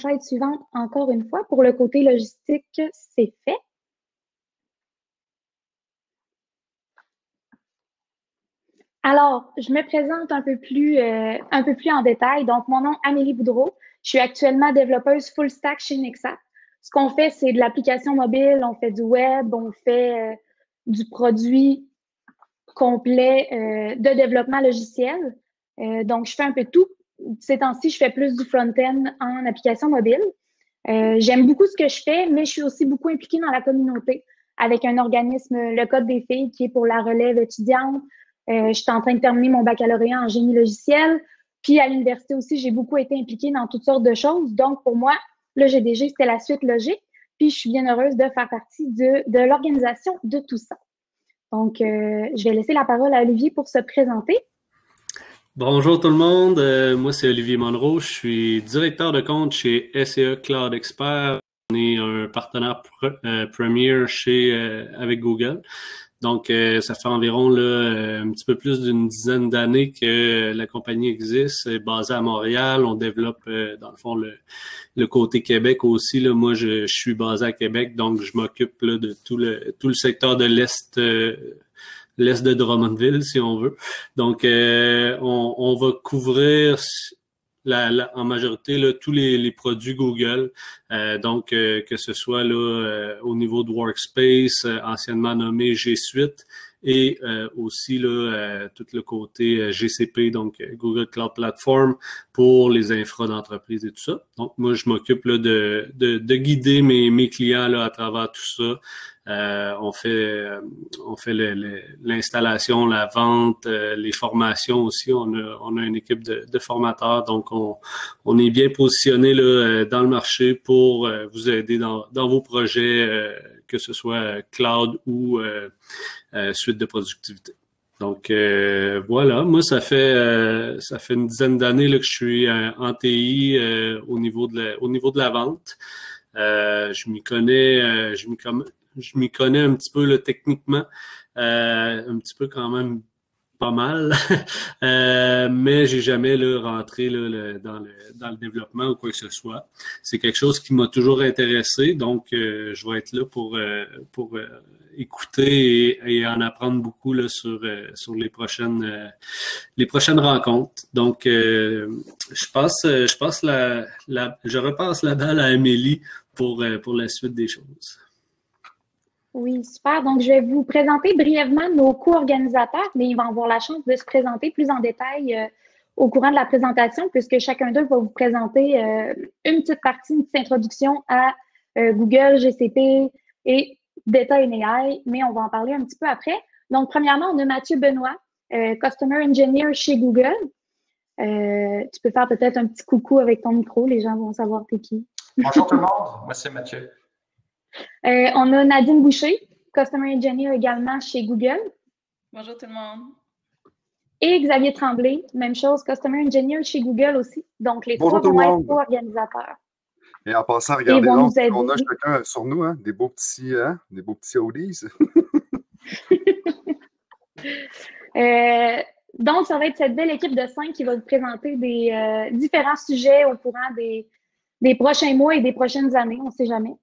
slide suivante encore une fois. Pour le côté logistique, c'est fait. Alors, je me présente un peu plus en détail. Donc, mon nom, Amélie Boudreau. Je suis actuellement développeuse full stack chez Nexa. Ce qu'on fait, c'est de l'application mobile, on fait du web, on fait du produit complet de développement logiciel. Donc, je fais un peu de tout. Ces temps-ci, je fais plus du front-end en application mobile. J'aime beaucoup ce que je fais, mais je suis aussi beaucoup impliquée dans la communauté avec un organisme, le Code des filles, qui est pour la relève étudiante. Je suis en train de terminer mon baccalauréat en génie logiciel. Puis à l'université aussi, j'ai beaucoup été impliquée dans toutes sortes de choses. Donc, pour moi, le GDG, c'était la suite logique. Puis, je suis bien heureuse de faire partie de l'organisation de tout ça. Donc, je vais laisser la parole à Olivier pour se présenter. Bonjour tout le monde, moi c'est Olivier Monroe, je suis directeur de compte chez SCA Cloud Expert. On est un partenaire premier avec Google. Donc, ça fait environ un petit peu plus d'une dizaine d'années que la compagnie existe, est basée à Montréal. On développe, dans le fond, le côté Québec aussi. Là. Moi, je suis basé à Québec, donc je m'occupe là, de tout le secteur de l'Est de Drummondville, si on veut. Donc, on va couvrir en majorité là, tous les produits Google. Donc, que ce soit là au niveau de Workspace, anciennement nommé G Suite, et aussi là tout le côté GCP, donc Google Cloud Platform, pour les infras d'entreprise et tout ça. Donc, moi, je m'occupe là de guider mes clients là à travers tout ça. On fait l'installation, la vente, les formations aussi. On a une équipe de formateurs, donc on est bien positionné là dans le marché pour vous aider dans vos projets, que ce soit cloud ou suite de productivité. Donc voilà, moi ça fait une dizaine d'années là que je suis en TI au niveau de la vente. Je m'y connais un petit peu là, techniquement, un petit peu quand même pas mal, mais j'ai jamais là, rentré là, dans le développement ou quoi que ce soit. C'est quelque chose qui m'a toujours intéressé, donc je vais être là pour écouter et en apprendre beaucoup là, sur les prochaines rencontres. Donc je repasse la balle à Amélie pour la suite des choses. Oui, super. Donc, je vais vous présenter brièvement nos co-organisateurs, mais ils vont avoir la chance de se présenter plus en détail au courant de la présentation, puisque chacun d'eux va vous présenter une petite introduction à Google, GCP et Data and AI, mais on va en parler un petit peu après. Donc, premièrement, on a Mathieu Benoît, Customer Engineer chez Google. Tu peux faire peut-être un petit coucou avec ton micro, les gens vont savoir t'es qui. Bonjour tout le monde, moi c'est Mathieu. On a Nadine Boucher, Customer Engineer également chez Google. Bonjour tout le monde. Et Xavier Tremblay, même chose, Customer Engineer chez Google aussi. Donc, les trois vont être co-organisateurs. Et en passant, regardez donc, on a chacun sur nous, hein, des beaux petits oldies. Donc, ça va être cette belle équipe de 5 qui va vous présenter des différents sujets au courant des prochains mois et des prochaines années, on ne sait jamais.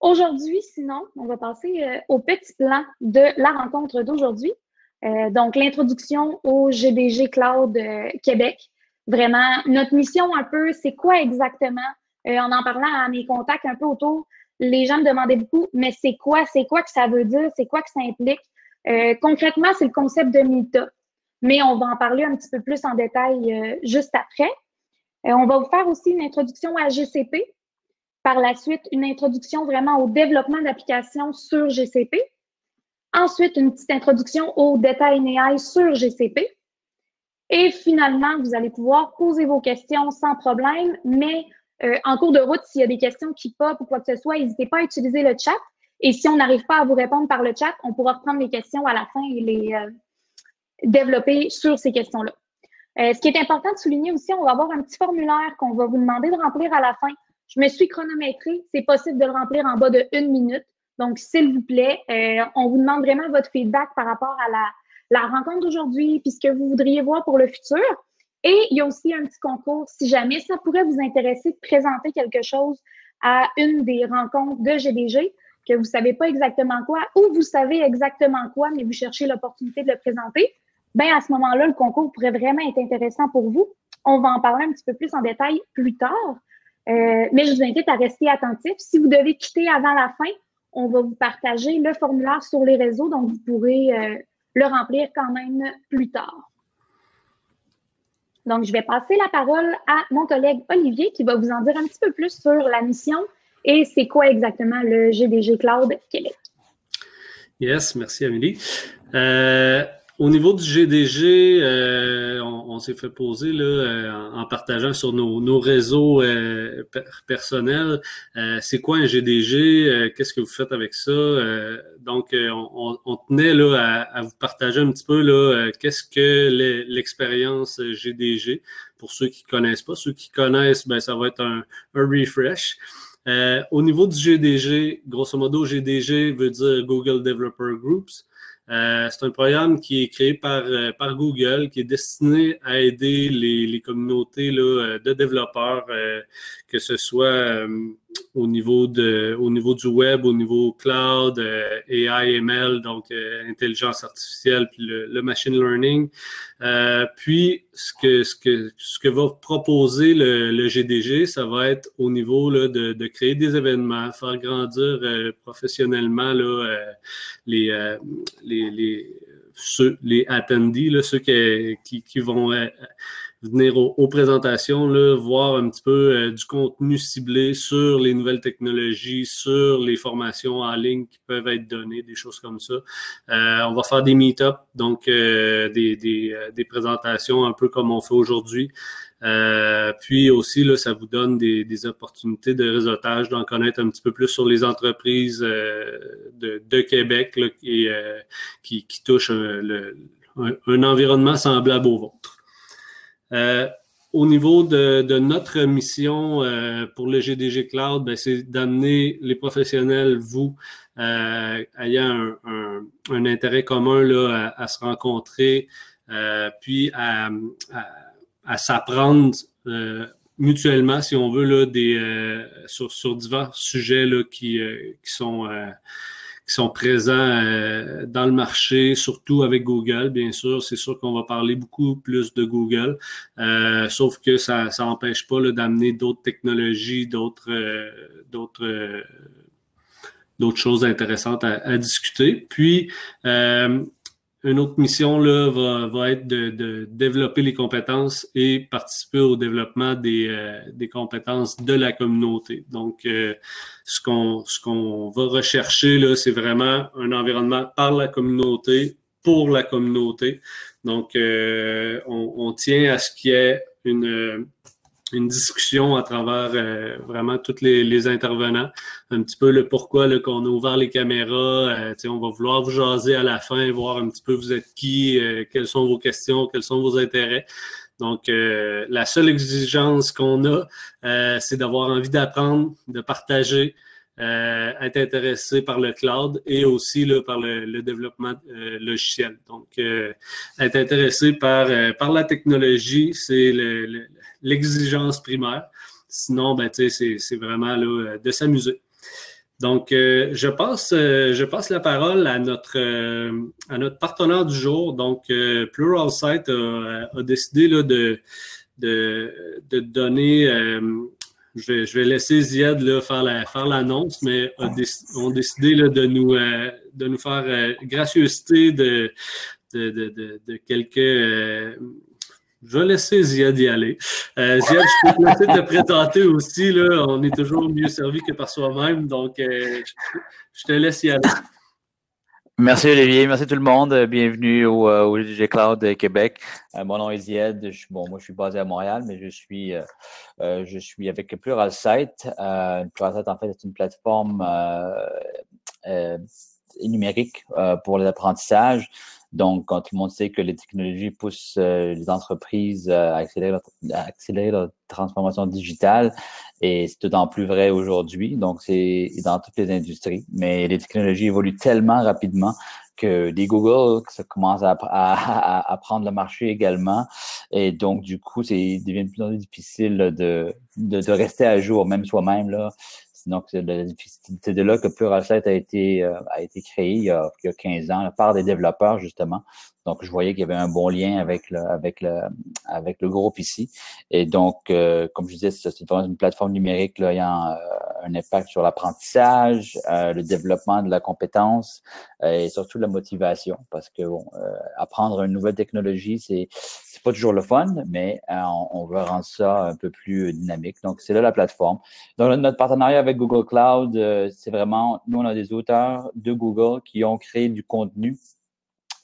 Aujourd'hui, sinon, on va passer au petit plan de la rencontre d'aujourd'hui. Donc, l'introduction au GDG Cloud Québec. Vraiment, notre mission un peu, c'est quoi exactement? En parlant à mes contacts un peu autour, les gens me demandaient beaucoup, mais c'est quoi que ça veut dire? C'est quoi que ça implique? Concrètement, c'est le concept de Meetup. Mais on va en parler un petit peu plus en détail juste après. On va vous faire aussi une introduction à GCP. Par la suite, une introduction vraiment au développement d'applications sur GCP. Ensuite, une petite introduction au Data and AI sur GCP. Et finalement, vous allez pouvoir poser vos questions sans problème, mais en cours de route, s'il y a des questions qui pop ou quoi que ce soit, n'hésitez pas à utiliser le chat. Et si on n'arrive pas à vous répondre par le chat, on pourra reprendre les questions à la fin et les développer sur ces questions-là. Ce qui est important de souligner aussi, on va avoir un petit formulaire qu'on va vous demander de remplir à la fin. Je me suis chronométrée. C'est possible de le remplir en bas de 1 minute. Donc, s'il vous plaît, on vous demande vraiment votre feedback par rapport à la rencontre d'aujourd'hui puis ce que vous voudriez voir pour le futur. Et il y a aussi un petit concours, si jamais ça pourrait vous intéresser de présenter quelque chose à une des rencontres de GDG, que vous ne savez pas exactement quoi, ou vous savez exactement quoi, mais vous cherchez l'opportunité de le présenter, bien à ce moment-là, le concours pourrait vraiment être intéressant pour vous. On va en parler un petit peu plus en détail plus tard, mais je vous invite à rester attentifs. Si vous devez quitter avant la fin, on va vous partager le formulaire sur les réseaux, donc vous pourrez le remplir quand même plus tard. Donc, je vais passer la parole à mon collègue Olivier qui va vous en dire un petit peu plus sur la mission et c'est quoi exactement le GDG Cloud Québec. Yes, merci Amélie. Au niveau du GDG, on s'est fait poser là, en partageant sur nos réseaux personnels, c'est quoi un GDG, qu'est-ce que vous faites avec ça? Donc, on tenait là, à vous partager un petit peu là, qu'est-ce que l'expérience GDG, pour ceux qui connaissent pas. Ceux qui connaissent, ben ça va être un refresh. Au niveau du GDG, grosso modo, GDG veut dire Google Developer Groups. C'est un programme qui est créé par Google, qui est destiné à aider les communautés là, de développeurs, que ce soit au niveau du web, au niveau cloud, AI, ML, donc intelligence artificielle, puis le machine learning. Puis ce que va proposer le GDG, ça va être au niveau là, de créer des événements, faire grandir professionnellement là, les attendees, là, ceux qui vont venir aux présentations, là, voir un petit peu du contenu ciblé sur les nouvelles technologies, sur les formations en ligne qui peuvent être données, des choses comme ça. On va faire des meet-ups, donc des présentations un peu comme on fait aujourd'hui. Puis aussi, là, ça vous donne des opportunités de réseautage, d'en connaître un petit peu plus sur les entreprises de Québec là, qui touchent un environnement semblable au vôtre. Au niveau de notre mission pour le GDG Cloud, ben, c'est d'amener les professionnels, vous, ayant un intérêt commun là, à se rencontrer, puis à s'apprendre mutuellement, si on veut, là, sur divers sujets là, qui sont présents dans le marché, surtout avec Google, bien sûr. C'est sûr qu'on va parler beaucoup plus de Google, sauf que ça n'empêche pas là, d'amener d'autres technologies, d'autres choses intéressantes à discuter. Puis, une autre mission là, va être de développer les compétences et participer au développement des compétences de la communauté. Donc, ce qu'on va rechercher, là, c'est vraiment un environnement par la communauté, pour la communauté. Donc, on tient à ce qu'il y ait une discussion à travers vraiment tous les intervenants, un petit peu le pourquoi là, qu'on a ouvert les caméras, on va vouloir vous jaser à la fin, voir un petit peu vous êtes qui, quelles sont vos questions, quels sont vos intérêts. Donc, la seule exigence qu'on a, c'est d'avoir envie d'apprendre, de partager, être intéressé par le cloud et aussi là, par le développement logiciel. Donc, être intéressé par la technologie, c'est l'exigence primaire. Sinon, ben, c'est vraiment là, de s'amuser. Donc, je passe la parole à notre partenaire du jour. Donc, Pluralsight a décidé là, de donner... je vais laisser Ziad là, faire l'annonce, mais ont décidé là, de nous faire gracieuseté de quelques... je vais laisser Ziad y aller. Ziad, je peux te laisser te présenter aussi. Là, on est toujours mieux servi que par soi-même, donc je te laisse y aller. Merci Olivier, merci tout le monde. Bienvenue au GDG Cloud Québec. Mon nom est Ziad. Moi je suis basé à Montréal, mais je suis avec Pluralsight. Pluralsight, en fait, c'est une plateforme numérique pour les apprentissages. Donc, quand tout le monde sait que les technologies poussent les entreprises à accélérer leur transformation digitale, et c'est d'autant plus vrai aujourd'hui. Donc, c'est dans toutes les industries. Mais les technologies évoluent tellement rapidement que des Google, ça commence à prendre le marché également. Et donc, du coup, il devient de plus en plus difficile de rester à jour, même soi-même, là. Donc, c'est de là que Pluralsight a été créé il y a 15 ans par des développeurs, justement. Donc, je voyais qu'il y avait un bon lien avec le groupe ici. Et donc, comme je disais, c'est vraiment une plateforme numérique là, ayant un impact sur l'apprentissage, le développement de la compétence et surtout la motivation. Parce que bon, apprendre une nouvelle technologie, c'est pas toujours le fun, mais on veut rendre ça un peu plus dynamique. Donc, c'est là la plateforme. Donc, notre partenariat avec Google Cloud, c'est vraiment, nous, on a des auteurs de Google qui ont créé du contenu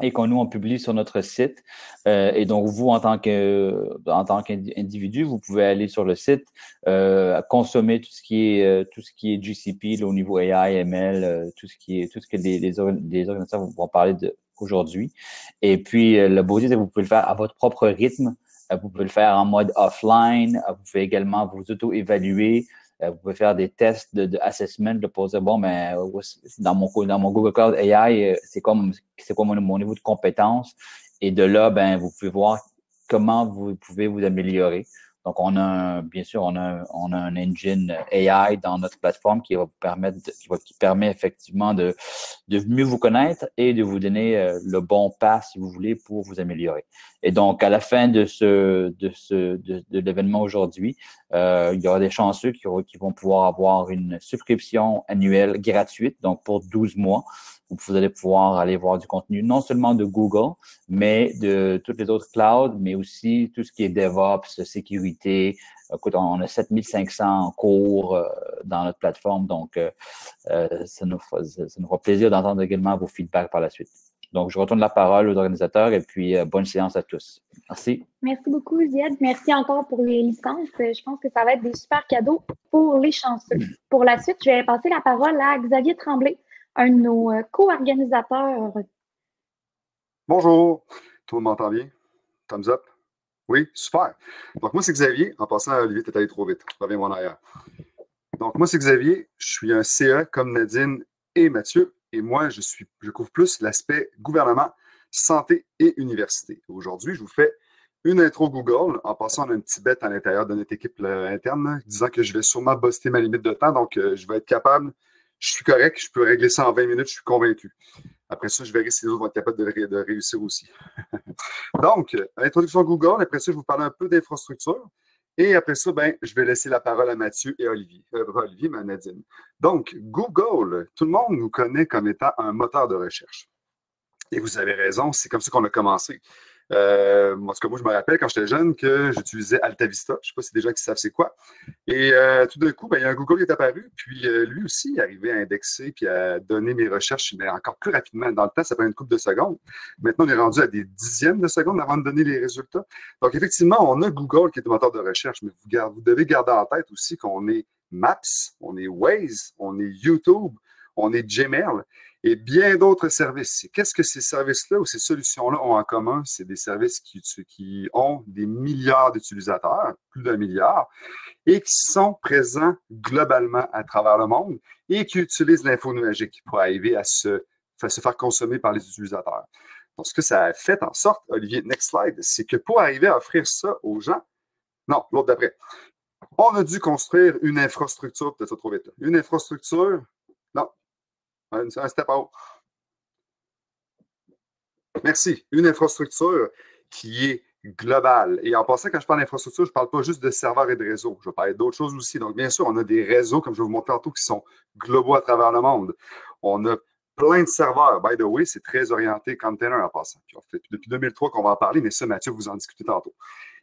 et qu'on nous, on publie sur notre site. Et donc, vous, en tant qu'individu, vous pouvez aller sur le site, consommer tout ce qui est GCP là, au niveau AI, ML, tout ce que les organisateurs vont parler aujourd'hui. Et puis, le beau c'est que vous pouvez le faire à votre propre rythme. Vous pouvez le faire en mode offline. Vous pouvez également vous auto-évaluer. Vous pouvez faire des tests de assessment pour dire, bon, mais dans mon Google Cloud AI, c'est quoi mon niveau de compétence? Et de là, ben, vous pouvez voir comment vous pouvez vous améliorer. Donc, bien sûr, on a un engine AI dans notre plateforme qui permet effectivement de mieux vous connaître et de vous donner le bon pas, si vous voulez, pour vous améliorer. Et donc, à la fin de l'événement aujourd'hui, il y aura des chanceux qui vont pouvoir avoir une subscription annuelle gratuite, donc pour 12 mois. Vous allez pouvoir aller voir du contenu, non seulement de Google, mais de toutes les autres clouds, mais aussi tout ce qui est DevOps, sécurité. Écoute, on a 7500 cours dans notre plateforme, donc ça nous fera plaisir d'entendre également vos feedbacks par la suite. Donc, je retourne la parole aux organisateurs et puis bonne séance à tous. Merci. Merci beaucoup, Ziad. Merci encore pour les licences. Je pense que ça va être des super cadeaux pour les chanceux. Pour la suite, je vais passer la parole à Xavier Tremblay, un de nos co-organisateurs. Bonjour, tout le monde m'entend bien? Thumbs up? Oui, super. Donc, moi, c'est Xavier. En passant, Olivier, t'es allé trop vite. Reviens-moi en arrière. Donc, moi, c'est Xavier. Je suis un CE comme Nadine et Mathieu. Et moi, je couvre plus l'aspect gouvernement, santé et université. Aujourd'hui, je vous fais une intro Google en passant un petit bet à l'intérieur de notre équipe interne, disant que je vais sûrement buster ma limite de temps. Donc, je vais être capable. Je suis correct. Je peux régler ça en 20 minutes. Je suis convaincu. Après ça, je verrai si les autres vont être capables de réussir aussi. Donc, introduction Google. Après ça, je vais vous parler un peu d'infrastructure. Et après ça, ben, je vais laisser la parole à Mathieu et Olivier. Olivier, mais Nadine. Donc, Google, tout le monde nous connaît comme étant un moteur de recherche. Et vous avez raison, c'est comme ça qu'on a commencé. En tout cas, moi, je me rappelle quand j'étais jeune que j'utilisais AltaVista. Je ne sais pas si des gens qui savent c'est quoi. Et tout d'un coup, ben, il y a un Google qui est apparu. Puis lui aussi, il arrivait à indexer puis à donner mes recherches mais encore plus rapidement. Dans le temps, ça prend une couple de secondes. Maintenant, on est rendu à des dixièmes de secondes avant de donner les résultats. Donc, effectivement, on a Google qui est un moteur de recherche, mais vous devez garder en tête aussi qu'on est Maps, on est Waze, on est YouTube, on est Gmail et bien d'autres services. Qu'est-ce que ces services-là ou ces solutions-là ont en commun? C'est des services qui ont des milliards d'utilisateurs, plus d'1 milliard, et qui sont présents globalement à travers le monde et qui utilisent l'info nuagique pour arriver à se faire consommer par les utilisateurs. Donc, ce que ça a fait en sorte, Olivier, next slide, c'est que pour arriver à offrir ça aux gens, non, l'autre d'après, on a dû construire une infrastructure, peut-être trop vite, une infrastructure, non, un step out. Merci. Une infrastructure qui est globale. Et en passant, quand je parle d'infrastructure, je ne parle pas juste de serveurs et de réseaux. Je vais parler d'autres choses aussi. Donc, bien sûr, on a des réseaux, comme je vais vous montrer tantôt, qui sont globaux à travers le monde. On a plein de serveurs. By the way, c'est très orienté container en passant. Puis, depuis 2003 qu'on va en parler, mais ça, Mathieu, vous en discutez tantôt.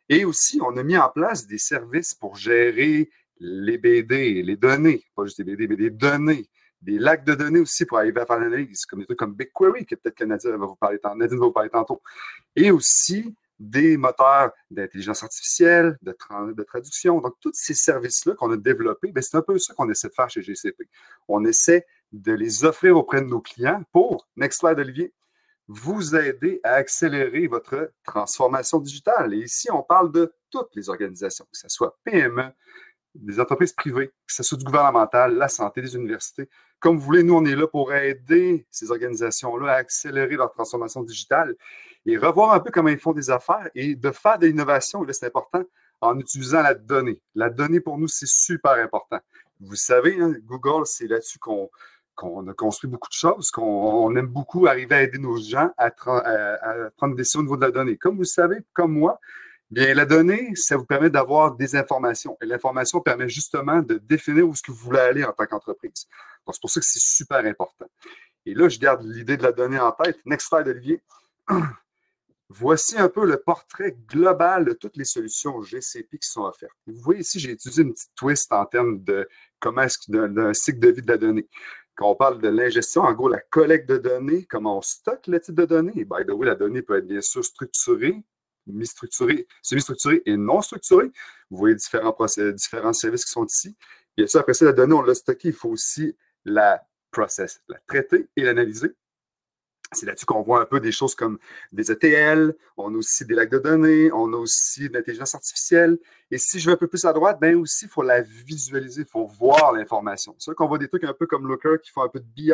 Et aussi, on a mis en place des services pour gérer les BD, les données. Pas juste des BD, mais des données. Des lacs de données aussi pour arriver à faire l'analyse, comme des trucs comme BigQuery, que peut-être que Nadine va vous parler tantôt. Et aussi des moteurs d'intelligence artificielle, de traduction. Donc, tous ces services-là qu'on a développés, c'est un peu ça qu'on essaie de faire chez GCP. On essaie de les offrir auprès de nos clients pour, next slide, Olivier, vous aider à accélérer votre transformation digitale. Et ici, on parle de toutes les organisations, que ce soit PME, des entreprises privées, que ce soit du gouvernemental, la santé, des universités. Comme vous voulez, nous, on est là pour aider ces organisations-là à accélérer leur transformation digitale et revoir un peu comment ils font des affaires et de faire de l'innovation, et là, c'est important, en utilisant la donnée. La donnée, pour nous, c'est super important. Vous savez, hein, Google, c'est là-dessus qu'on a construit beaucoup de choses, qu'on aime beaucoup arriver à aider nos gens à prendre des décisions au niveau de la donnée. Comme vous le savez, comme moi, bien, la donnée, ça vous permet d'avoir des informations. Et l'information permet justement de définir où est-ce que vous voulez aller en tant qu'entreprise. Donc, c'est pour ça que c'est super important. Et là, je garde l'idée de la donnée en tête. Next slide, Olivier. Voici un peu le portrait global de toutes les solutions GCP qui sont offertes. Vous voyez ici, j'ai utilisé une petite twist en termes de comment est-ce d'un cycle de vie de la donnée. Quand on parle de l'ingestion, en gros, la collecte de données, comment on stocke le type de données. Et by the way, la donnée peut être bien sûr structurée, semi-structurée et non structurée. Vous voyez différents services qui sont ici. Bien sûr, après ça, la donnée, on l'a stockée. Il faut aussi la process, la traiter et l'analyser. C'est là-dessus qu'on voit un peu des choses comme des ETL, on a aussi des lacs de données, on a aussi de l'intelligence artificielle. Et si je vais un peu plus à droite, bien aussi, il faut la visualiser, il faut voir l'information. C'est vrai qu'on voit des trucs un peu comme Looker qui font un peu de BI,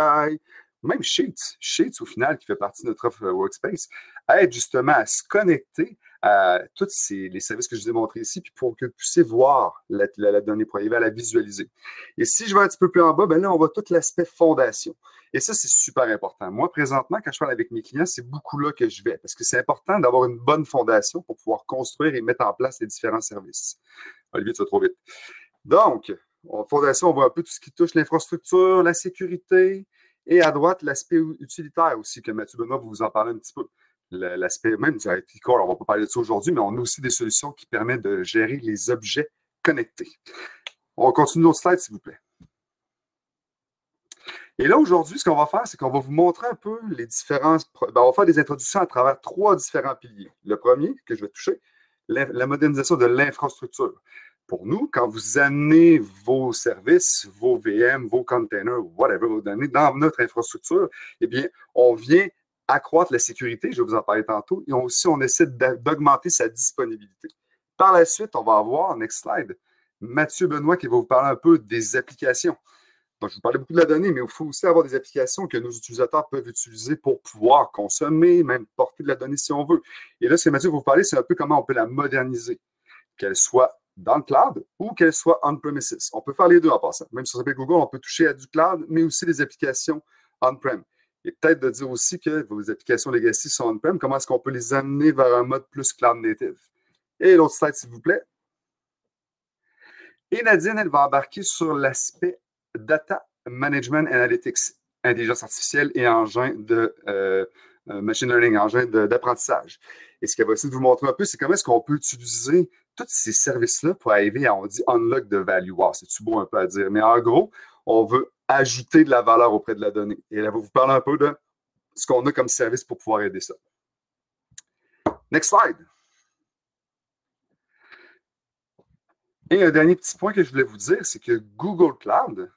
même Sheets. Sheets, au final, qui fait partie de notre offre Workspace, aide justement à se connecter à tous les services que je vous ai montrés ici, puis pour que vous puissiez voir la donnée, pour arriver à la visualiser. Et si je vais un petit peu plus en bas, bien là, on voit tout l'aspect fondation. Et ça, c'est super important. Moi, présentement, quand je parle avec mes clients, c'est beaucoup là que je vais, parce que c'est important d'avoir une bonne fondation pour pouvoir construire et mettre en place les différents services. Olivier, tu vas trop vite. Donc, en fondation, on voit un peu tout ce qui touche l'infrastructure, la sécurité, et à droite, l'aspect utilitaire aussi, que Mathieu Benoît va vous en parler un petit peu. L'aspect même du IT Core, on ne va pas parler de ça aujourd'hui, mais on a aussi des solutions qui permettent de gérer les objets connectés. On continue notre slide, s'il vous plaît. Et là, aujourd'hui, ce qu'on va faire, c'est qu'on va vous montrer un peu les différences. On va faire des introductions à travers 3 différents piliers. Le premier, que je vais toucher, la modernisation de l'infrastructure. Pour nous, quand vous amenez vos services, vos VM, vos containers, whatever, vos données dans notre infrastructure, eh bien, on vient accroître la sécurité, je vais vous en parler tantôt, et aussi, on essaie d'augmenter sa disponibilité. Par la suite, on va avoir, next slide, Mathieu Benoît qui va vous parler un peu des applications. Donc, je vous parlais beaucoup de la donnée, mais il faut aussi avoir des applications que nos utilisateurs peuvent utiliser pour pouvoir consommer, même porter de la donnée si on veut. Et là, ce que Mathieu va vous parler, c'est un peu comment on peut la moderniser, qu'elle soit dans le cloud ou qu'elle soit on-premises. On peut faire les deux en passant. Même si on s'appelle Google, on peut toucher à du cloud, mais aussi des applications on-prem. Et peut-être de dire aussi que vos applications legacy sont on-prem, comment est-ce qu'on peut les amener vers un mode plus cloud native. Et l'autre slide, s'il vous plaît. Et Nadine, elle va embarquer sur l'aspect Data Management Analytics, intelligence artificielle et engin de machine learning, engin d'apprentissage. Et ce qu'elle va essayer de vous montrer un peu, c'est comment est-ce qu'on peut utiliser tous ces services-là pour arriver à, on dit, unlock de value. Wow, c'est-tu beau un peu à dire? Mais en gros, on veut ajouter de la valeur auprès de la donnée. Et elle va vous parler un peu de ce qu'on a comme service pour pouvoir aider ça. Next slide. Et un dernier petit point que je voulais vous dire, c'est que Google Cloud,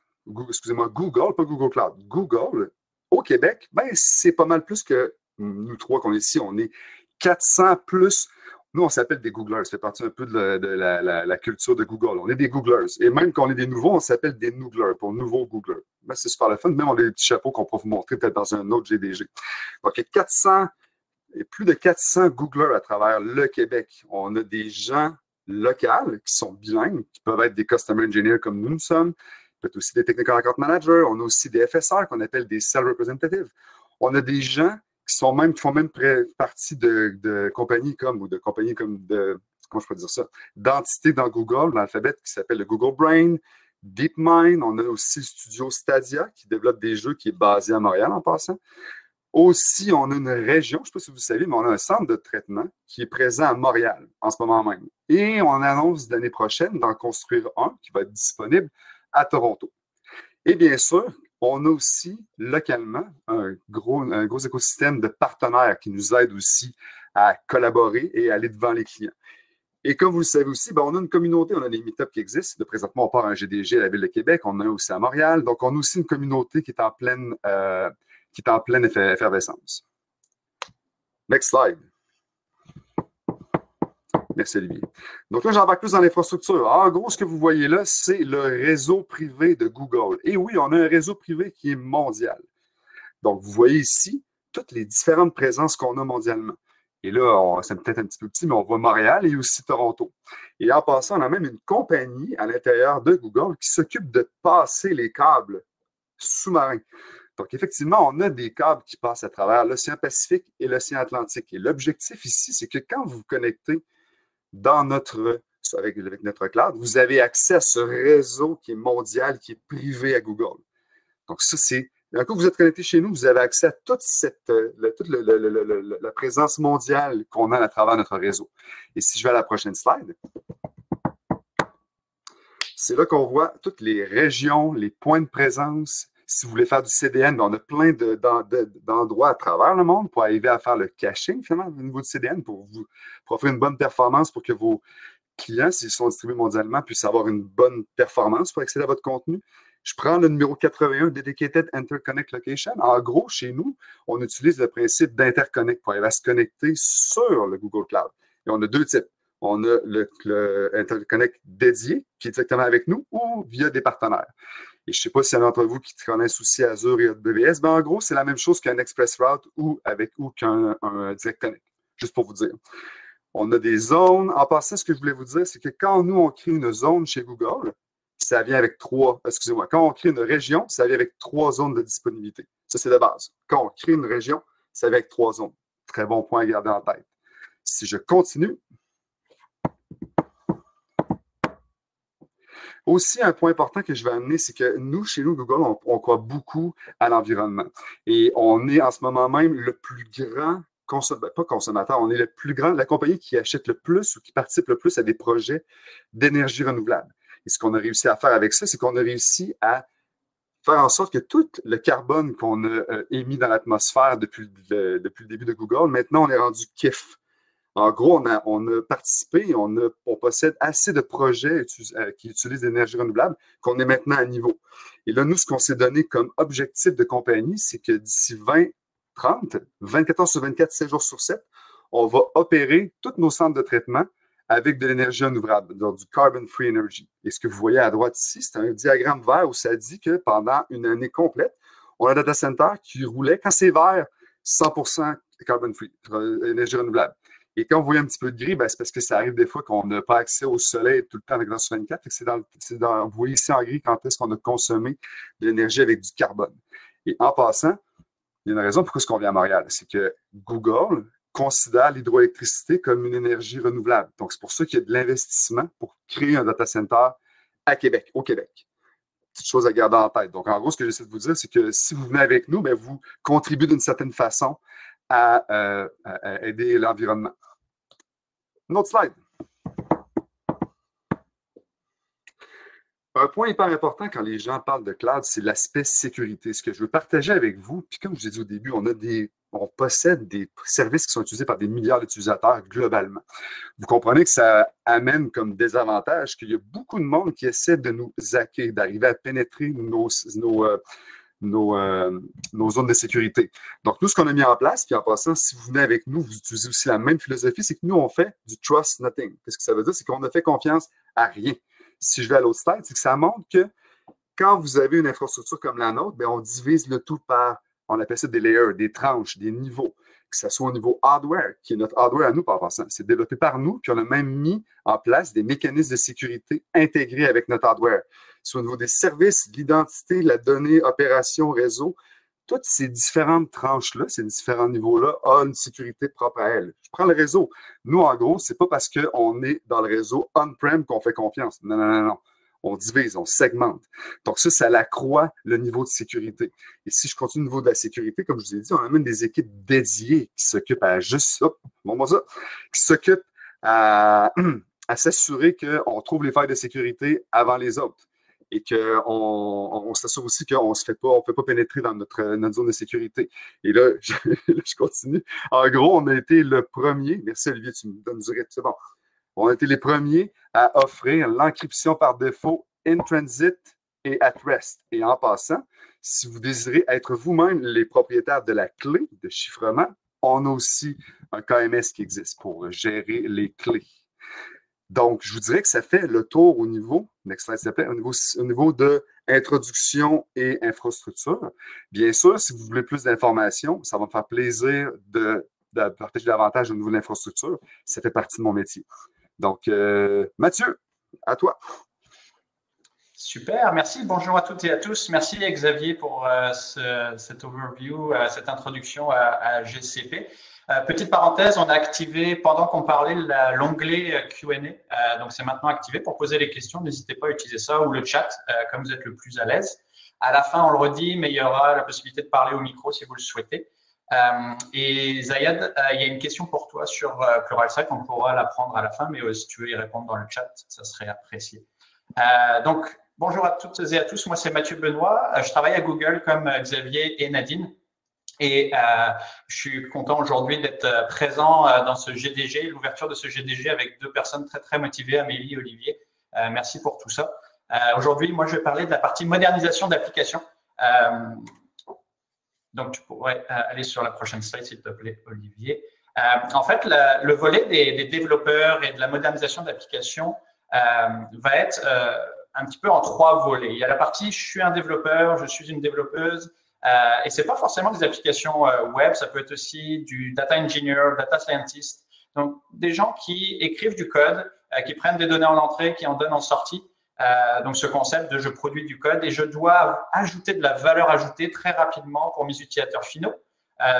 excusez-moi, Google, pas Google Cloud, Google, au Québec, ben, c'est pas mal plus que nous 3 qu'on est ici. On est 400 plus. Nous, on s'appelle des Googlers. Ça fait partie un peu de la culture de Google. On est des Googlers. Et même quand on est des nouveaux, on s'appelle des Nooglers, pour nouveaux Googlers. Ben, c'est super le fun. Même on a des petits chapeaux qu'on pourra vous montrer peut-être dans un autre GDG. Donc, il y a 400 et plus de 400 Googlers à travers le Québec. On a des gens locaux qui sont bilingues, qui peuvent être des Customer Engineers comme nous sommes, peut-être aussi des Technical Account Managers. On a aussi des FSR qu'on appelle des Sales Representatives. On a des gens qui font même partie de compagnies comme comment je peux dire ça, d'entités dans Google, dans l'alphabet, qui s'appelle le Google Brain, DeepMind. On a aussi le studio Stadia qui développe des jeux qui est basé à Montréal en passant. Aussi, on a une région, je ne sais pas si vous savez, mais on a un centre de traitement qui est présent à Montréal en ce moment même. Et on annonce l'année prochaine d'en construire un qui va être disponible à Toronto. Et bien sûr, on a aussi localement un gros écosystème de partenaires qui nous aident aussi à collaborer et à aller devant les clients. Et comme vous le savez aussi, ben, on a une communauté, on a des meet-ups qui existent. De présentement, on part à un GDG à la Ville de Québec, on en a aussi à Montréal. Donc, on a aussi une communauté qui est en pleine effervescence. Next slide. Merci, Olivier. Donc là, j'embarque plus dans l'infrastructure. En gros, ce que vous voyez là, c'est le réseau privé de Google. Et oui, on a un réseau privé qui est mondial. Donc, vous voyez ici toutes les différentes présences qu'on a mondialement. Et là, c'est peut-être un petit peu petit, mais on voit Montréal et aussi Toronto. Et en passant, on a même une compagnie à l'intérieur de Google qui s'occupe de passer les câbles sous-marins. Donc, effectivement, on a des câbles qui passent à travers l'océan Pacifique et l'océan Atlantique. Et l'objectif ici, c'est que quand vous vous connectez avec notre cloud, vous avez accès à ce réseau qui est mondial, qui est privé à Google. Donc, ça, c'est un coup que vous êtes connecté chez nous, vous avez accès à toute la présence mondiale qu'on a à travers notre réseau. Et si je vais à la prochaine slide, c'est là qu'on voit toutes les régions, les points de présence. Si vous voulez faire du CDN, on a plein d'endroits à travers le monde pour arriver à faire le caching, finalement, au niveau du CDN, pour offrir une bonne performance pour que vos clients, s'ils sont distribués mondialement, puissent avoir une bonne performance pour accéder à votre contenu. Je prends le numéro 81, Dedicated Interconnect Location. En gros, chez nous, on utilise le principe d'interconnect pour arriver à se connecter sur le Google Cloud. Et on a deux types. On a le interconnect dédié, qui est directement avec nous, ou via des partenaires. Et je ne sais pas s'il y en a d'entre vous qui connaissent aussi Azure et AWS, mais en gros, c'est la même chose qu'un ExpressRoute ou qu'un Direct Connect, juste pour vous dire. On a des zones. En passant, ce que je voulais vous dire, c'est que quand nous, on crée une zone chez Google, ça vient avec quand on crée une région, ça vient avec 3 zones de disponibilité. Ça, c'est de base. Quand on crée une région, ça vient avec 3 zones. Très bon point à garder en tête. Si je continue, aussi, un point important que je vais amener, c'est que nous, chez nous, Google, on croit beaucoup à l'environnement. Et on est en ce moment même le plus grand consommateur, on est le plus grand, la compagnie qui achète le plus ou qui participe le plus à des projets d'énergie renouvelable. Et ce qu'on a réussi à faire avec ça, c'est qu'on a réussi à faire en sorte que tout le carbone qu'on a émis dans l'atmosphère depuis le début de Google, maintenant, on est rendu kiff. En gros, on a participé, on possède assez de projets qui utilisent l'énergie renouvelable qu'on est maintenant à niveau. Et là, nous, ce qu'on s'est donné comme objectif de compagnie, c'est que d'ici 2030, 24 heures sur 24, 7 jours sur 7, on va opérer tous nos centres de traitement avec de l'énergie renouvelable, donc du carbon-free energy. Et ce que vous voyez à droite ici, c'est un diagramme vert où ça dit que pendant une année complète, on a un data center qui roulait, quand c'est vert, 100% carbon-free, énergie renouvelable. Et quand vous voyez un petit peu de gris, c'est parce que ça arrive des fois qu'on n'a pas accès au soleil tout le temps avec dans 24. Vous voyez ici en gris quand est-ce qu'on a consommé de l'énergie avec du carbone. Et en passant, il y a une raison pourquoi on vient à Montréal. C'est que Google considère l'hydroélectricité comme une énergie renouvelable. Donc, c'est pour ça qu'il y a de l'investissement pour créer un data center à Québec, au Québec. Petite chose à garder en tête. Donc, en gros, ce que j'essaie de vous dire, c'est que si vous venez avec nous, vous contribuez d'une certaine façon à aider l'environnement. Une autre slide. Un point hyper important quand les gens parlent de cloud, c'est l'aspect sécurité. Ce que je veux partager avec vous, puis comme je l'ai dit au début, on possède des services qui sont utilisés par des milliards d'utilisateurs globalement. Vous comprenez que ça amène comme désavantage qu'il y a beaucoup de monde qui essaie de nous hacker, d'arriver à pénétrer nos zones de sécurité. Donc, nous, ce qu'on a mis en place, puis en passant, si vous venez avec nous, vous utilisez aussi la même philosophie, c'est que nous, on fait du trust nothing. Qu'est-ce que ça veut dire? C'est qu'on ne fait confiance à rien. Si je vais à l'autre slide, c'est que ça montre que quand vous avez une infrastructure comme la nôtre, on divise le tout par, on appelle ça des layers, des tranches, des niveaux. Que ce soit au niveau hardware, qui est notre hardware à nous, par passant. C'est développé par nous, puis on a même mis en place des mécanismes de sécurité intégrés avec notre hardware. C'est au niveau des services, l'identité, la donnée, opération, réseau. Toutes ces différentes tranches-là, ces différents niveaux-là, ont une sécurité propre à elles. Je prends le réseau. Nous, en gros, c'est pas parce qu'on est dans le réseau on-prem qu'on fait confiance. Non, non, non, non. On divise, on segmente. Donc ça l'accroît le niveau de sécurité. Et si je continue au niveau de la sécurité, comme je vous ai dit, on a même des équipes dédiées qui s'occupent à juste ça, qui s'occupent à s'assurer qu'on trouve les failles de sécurité avant les autres. Et qu'on s'assure aussi qu'on ne peut pas pénétrer dans notre zone de sécurité. Et là, je continue. En gros, on a été le premier, merci Olivier, tu me donnes du rythme, c'est bon. On a été les premiers à offrir l'encryption par défaut in transit et at rest. Et en passant, si vous désirez être vous-même les propriétaires de la clé de chiffrement, on a aussi un KMS qui existe pour gérer les clés. Donc, je vous dirais que ça fait le tour au niveau, next slide s'il te plaît, au niveau de introduction et infrastructure. Bien sûr, si vous voulez plus d'informations, ça va me faire plaisir de partager davantage au niveau de l'infrastructure. Ça fait partie de mon métier. Donc, Mathieu, à toi. Super, merci. Bonjour à toutes et à tous. Merci Xavier pour cet overview, cette introduction à GCP. Petite parenthèse, on a activé, pendant qu'on parlait, l'onglet Q&A. Donc, c'est maintenant activé pour poser les questions. N'hésitez pas à utiliser ça ou le chat, comme vous êtes le plus à l'aise. À la fin, on le redit, mais il y aura la possibilité de parler au micro si vous le souhaitez. Et Zayad, il y a une question pour toi sur Pluralsight. On pourra la prendre à la fin, mais si tu veux y répondre dans le chat, ça serait apprécié. Donc, bonjour à toutes et à tous. Moi, c'est Mathieu Benoît. Je travaille à Google comme Xavier et Nadine. Et je suis content aujourd'hui d'être présent dans ce GDG, l'ouverture de ce GDG avec deux personnes très, très motivées, Amélie et Olivier. Merci pour tout ça. Aujourd'hui, moi, je vais parler de la partie modernisation d'applications. Donc, tu pourrais aller sur la prochaine slide, s'il te plaît, Olivier. En fait, le volet des développeurs et de la modernisation d'applications va être un petit peu en trois volets. Il y a la partie « je suis un développeur »,« je suis une développeuse ». Et ce n'est pas forcément des applications web, ça peut être aussi du data engineer, data scientist. Donc, des gens qui écrivent du code, qui prennent des données en entrée, qui en donnent en sortie. Donc, ce concept de je produis du code et je dois ajouter de la valeur ajoutée très rapidement pour mes utilisateurs finaux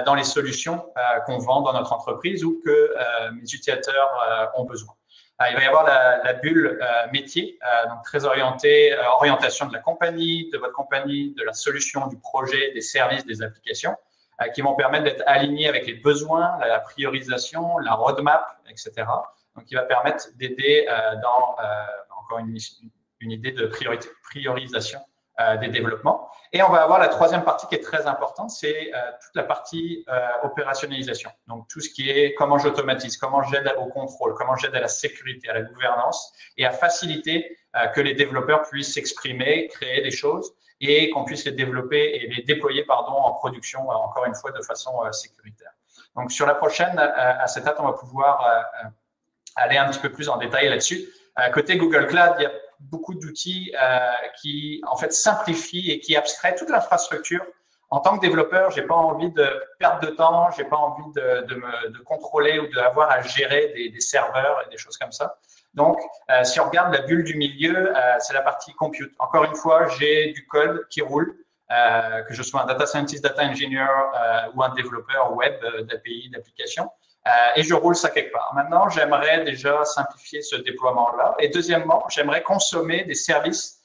dans les solutions qu'on vend dans notre entreprise ou que mes utilisateurs ont besoin. Il va y avoir la bulle métier, donc très orientée, orientation de la compagnie, de votre compagnie, de la solution, du projet, des services, des applications, qui vont permettre d'être alignés avec les besoins, la priorisation, la roadmap, etc. Donc, qui va permettre d'aider dans encore une idée de priorisation des développements. Et on va avoir la troisième partie qui est très importante, c'est toute la partie opérationnalisation. Donc, tout ce qui est comment j'automatise, comment j'aide au contrôle, comment j'aide à la sécurité, à la gouvernance et à faciliter que les développeurs puissent s'exprimer, créer des choses et qu'on puisse les développer et les déployer en production, encore une fois, de façon sécuritaire. Donc, sur la prochaine, à cette date, on va pouvoir aller un petit peu plus en détail là-dessus. Côté Google Cloud, il y a beaucoup d'outils qui, en fait, simplifient et qui abstraient toute l'infrastructure. En tant que développeur, je n'ai pas envie de perdre de temps, je n'ai pas envie de contrôler ou d'avoir à gérer des serveurs et des choses comme ça. Donc, si on regarde la bulle du milieu, c'est la partie compute. Encore une fois, j'ai du code qui roule, que je sois un data scientist, data engineer ou un développeur web d'API, d'application. Et je roule ça quelque part. Maintenant, j'aimerais déjà simplifier ce déploiement-là. Et deuxièmement, j'aimerais consommer des services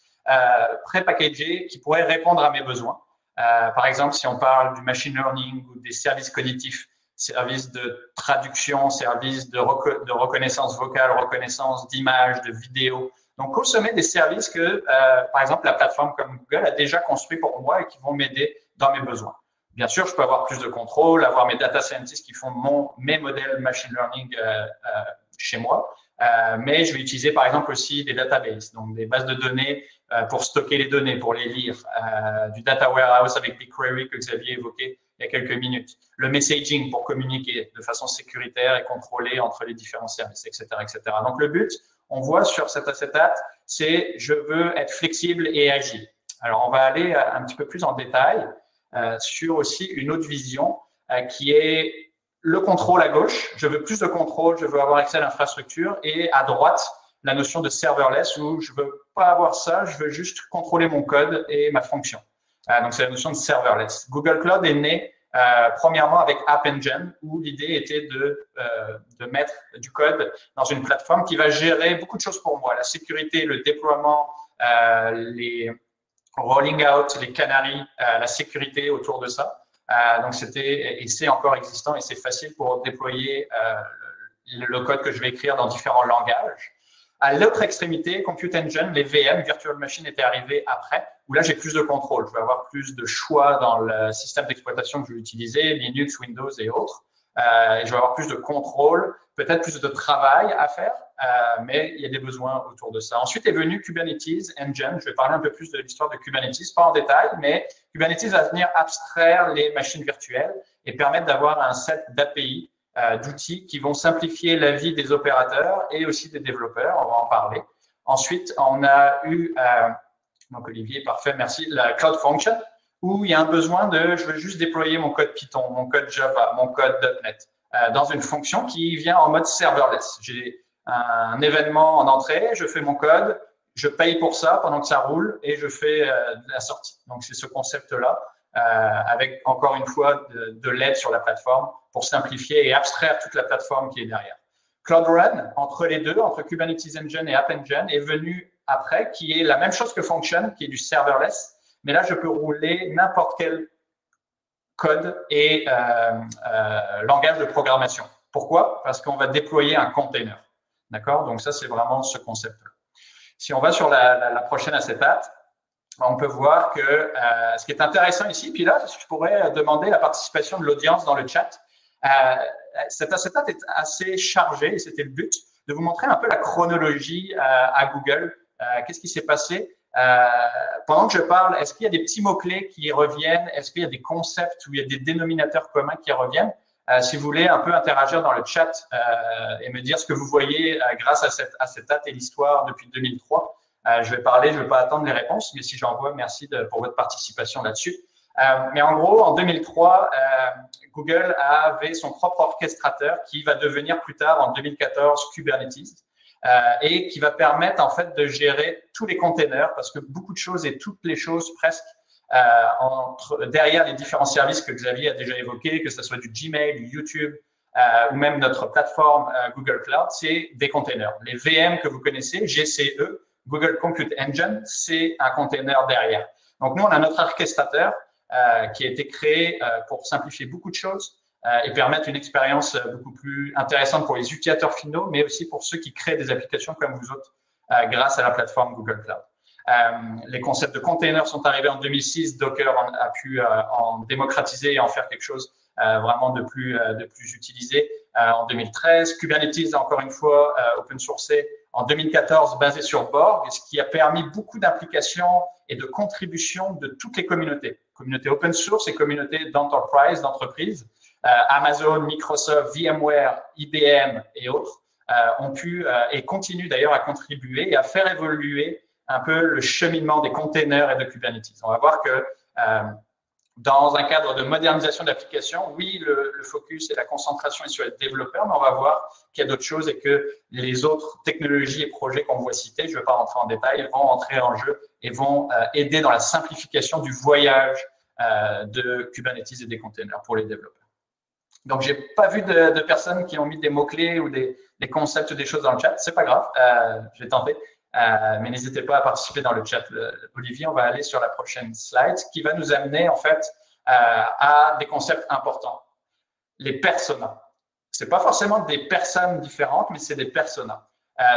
pré-packagés qui pourraient répondre à mes besoins. Par exemple, si on parle du machine learning ou des services cognitifs, services de traduction, services de reconnaissance vocale, reconnaissance d'images, de vidéos. Donc, consommer des services que, par exemple, la plateforme comme Google a déjà construit pour moi et qui vont m'aider dans mes besoins. Bien sûr, je peux avoir plus de contrôle, avoir mes data scientists qui font mes modèles machine learning chez moi, mais je vais utiliser par exemple aussi des databases, donc des bases de données pour stocker les données, pour les lire, du data warehouse avec BigQuery que Xavier évoquait il y a quelques minutes, le messaging pour communiquer de façon sécuritaire et contrôlée entre les différents services, etc., etc. Donc le but, on voit sur cette acétate, c'est je veux être flexible et agile. Alors on va aller un petit peu plus en détail. Sur aussi une autre vision qui est le contrôle à gauche. Je veux plus de contrôle, je veux avoir accès à l'infrastructure. Et à droite, la notion de serverless où je veux pas avoir ça, je veux juste contrôler mon code et ma fonction. Donc, c'est la notion de serverless. Google Cloud est né premièrement avec App Engine où l'idée était de mettre du code dans une plateforme qui va gérer beaucoup de choses pour moi. La sécurité, le déploiement, les rolling out, les canaries, la sécurité autour de ça. Donc, c'était et c'est encore existant et c'est facile pour déployer le code que je vais écrire dans différents langages. À l'autre extrémité, Compute Engine, les VM, Virtual Machine, étaient arrivés après, où là, j'ai plus de contrôle. Je vais avoir plus de choix dans le système d'exploitation que je vais utiliser, Linux, Windows et autres. Je vais avoir plus de contrôle, peut-être plus de travail à faire, mais il y a des besoins autour de ça. Ensuite est venu Kubernetes Engine. Je vais parler un peu plus de l'histoire de Kubernetes, pas en détail, mais Kubernetes va venir abstraire les machines virtuelles et permettre d'avoir un set d'API d'outils qui vont simplifier la vie des opérateurs et aussi des développeurs. On va en parler. Ensuite, on a eu, donc Olivier, parfait, merci, la Cloud Function, où il y a un besoin de, je veux juste déployer mon code Python, mon code Java, mon code .NET, dans une fonction qui vient en mode serverless. J'ai un événement en entrée, je fais mon code, je paye pour ça pendant que ça roule et je fais la sortie. Donc, c'est ce concept-là, avec encore une fois de l'aide sur la plateforme pour simplifier et abstraire toute la plateforme qui est derrière. Cloud Run, entre les deux, entre Kubernetes Engine et App Engine, est venu après, qui est la même chose que Function, qui est du serverless. Mais là, je peux rouler n'importe quel code et langage de programmation. Pourquoi? Parce qu'on va déployer un container. D'accord? Donc, ça, c'est vraiment ce concept-là. Si on va sur la prochaine acétate, on peut voir que ce qui est intéressant ici, puis là, je pourrais demander la participation de l'audience dans le chat. Cette acétate est assez chargée et c'était le but de vous montrer un peu la chronologie à Google. Qu'est-ce qui s'est passé? Pendant que je parle, est-ce qu'il y a des petits mots-clés qui reviennent? Est-ce qu'il y a des concepts ou il y a des dénominateurs communs qui reviennent? Si vous voulez un peu interagir dans le chat et me dire ce que vous voyez grâce à cette acétate et l'histoire depuis 2003, je vais parler, je ne vais pas attendre les réponses, mais si j'en vois, merci pour votre participation là-dessus. Mais en gros, en 2003, Google avait son propre orchestrateur qui va devenir plus tard, en 2014, Kubernetes. Et qui va permettre en fait de gérer tous les containers parce que beaucoup de choses et toutes les choses presque derrière les différents services que Xavier a déjà évoqués, que ce soit du Gmail, du YouTube ou même notre plateforme Google Cloud, c'est des containers. Les VM que vous connaissez, GCE, Google Compute Engine, c'est un container derrière. Donc nous, on a notre orchestrateur qui a été créé pour simplifier beaucoup de choses et permettre une expérience beaucoup plus intéressante pour les utilisateurs finaux, mais aussi pour ceux qui créent des applications comme vous autres grâce à la plateforme Google Cloud. Les concepts de containers sont arrivés en 2006. Docker a pu en démocratiser et en faire quelque chose vraiment de plus utilisé en 2013. Kubernetes, encore une fois, open sourcé en 2014, basé sur Borg, ce qui a permis beaucoup d'implications et de contributions de toutes les communautés. Communauté open source et communauté d'enterprise, d'entreprise. Amazon, Microsoft, VMware, IBM et autres ont pu et continuent d'ailleurs à contribuer et à faire évoluer un peu le cheminement des containers et de Kubernetes. On va voir que dans un cadre de modernisation d'applications, oui, le focus et la concentration est sur les développeurs, mais on va voir qu'il y a d'autres choses et que les autres technologies et projets qu'on voit cités, je ne vais pas rentrer en détail, vont entrer en jeu et vont aider dans la simplification du voyage de Kubernetes et des containers pour les développeurs. Donc, j'ai pas vu de personnes qui ont mis des mots-clés ou des concepts ou des choses dans le chat. C'est pas grave, j'ai tenté. Mais n'hésitez pas à participer dans le chat. Olivier, on va aller sur la prochaine slide qui va nous amener en fait à des concepts importants. Les personas. C'est pas forcément des personnes différentes, mais c'est des personas.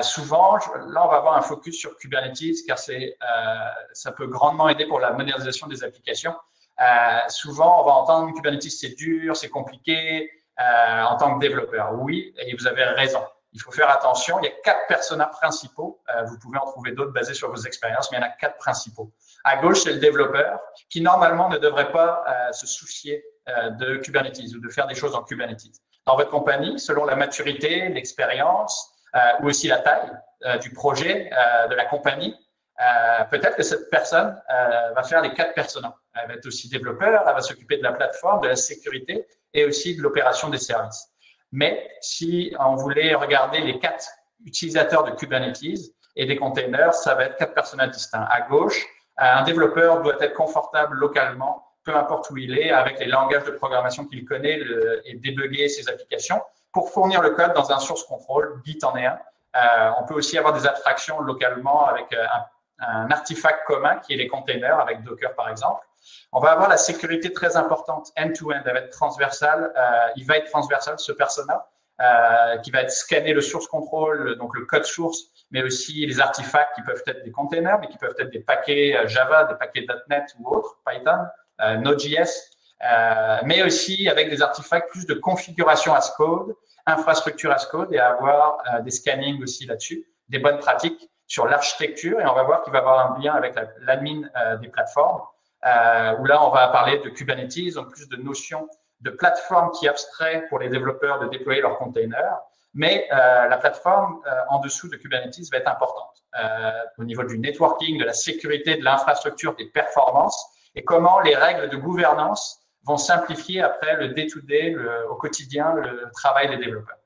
Souvent, là, on va avoir un focus sur Kubernetes car ça peut grandement aider pour la modernisation des applications. Souvent, on va entendre Kubernetes, c'est dur, c'est compliqué en tant que développeur. Oui, et vous avez raison. Il faut faire attention. Il y a 4 personas principaux. Vous pouvez en trouver d'autres basés sur vos expériences, mais il y en a 4 principaux. À gauche, c'est le développeur qui, normalement, ne devrait pas se soucier de Kubernetes ou de faire des choses en Kubernetes. Dans votre compagnie, selon la maturité, l'expérience ou aussi la taille du projet, de la compagnie, peut-être que cette personne va faire les 4 personas. Elle va être aussi développeur, elle va s'occuper de la plateforme, de la sécurité et aussi de l'opération des services. Mais si on voulait regarder les 4 utilisateurs de Kubernetes et des containers, ça va être 4 personnages distincts. À gauche, un développeur doit être confortable localement, peu importe où il est, avec les langages de programmation qu'il connaît et débugger ses applications pour fournir le code dans un source control, Git en est un. On peut aussi avoir des abstractions localement avec un artefact commun qui est les containers avec Docker par exemple. On va avoir la sécurité très importante, end-to-end, elle va être transversale. Il va être transversal, ce persona, qui va être scanner le source control, donc le code source, mais aussi les artefacts qui peuvent être des containers, mais qui peuvent être des paquets Java, des paquets .NET ou autres, Python, Node.js, mais aussi avec des artefacts plus de configuration as code, infrastructure as code, et avoir des scannings aussi là-dessus, des bonnes pratiques sur l'architecture. Et on va voir qu'il va y avoir un lien avec l'admin des plateformes. Où là, on va parler de Kubernetes, donc plus de notions de plateforme qui abstrait pour les développeurs de déployer leurs containers, mais la plateforme en dessous de Kubernetes va être importante au niveau du networking, de la sécurité, de l'infrastructure, des performances, et comment les règles de gouvernance vont simplifier après le day-to-day, au quotidien, le travail des développeurs.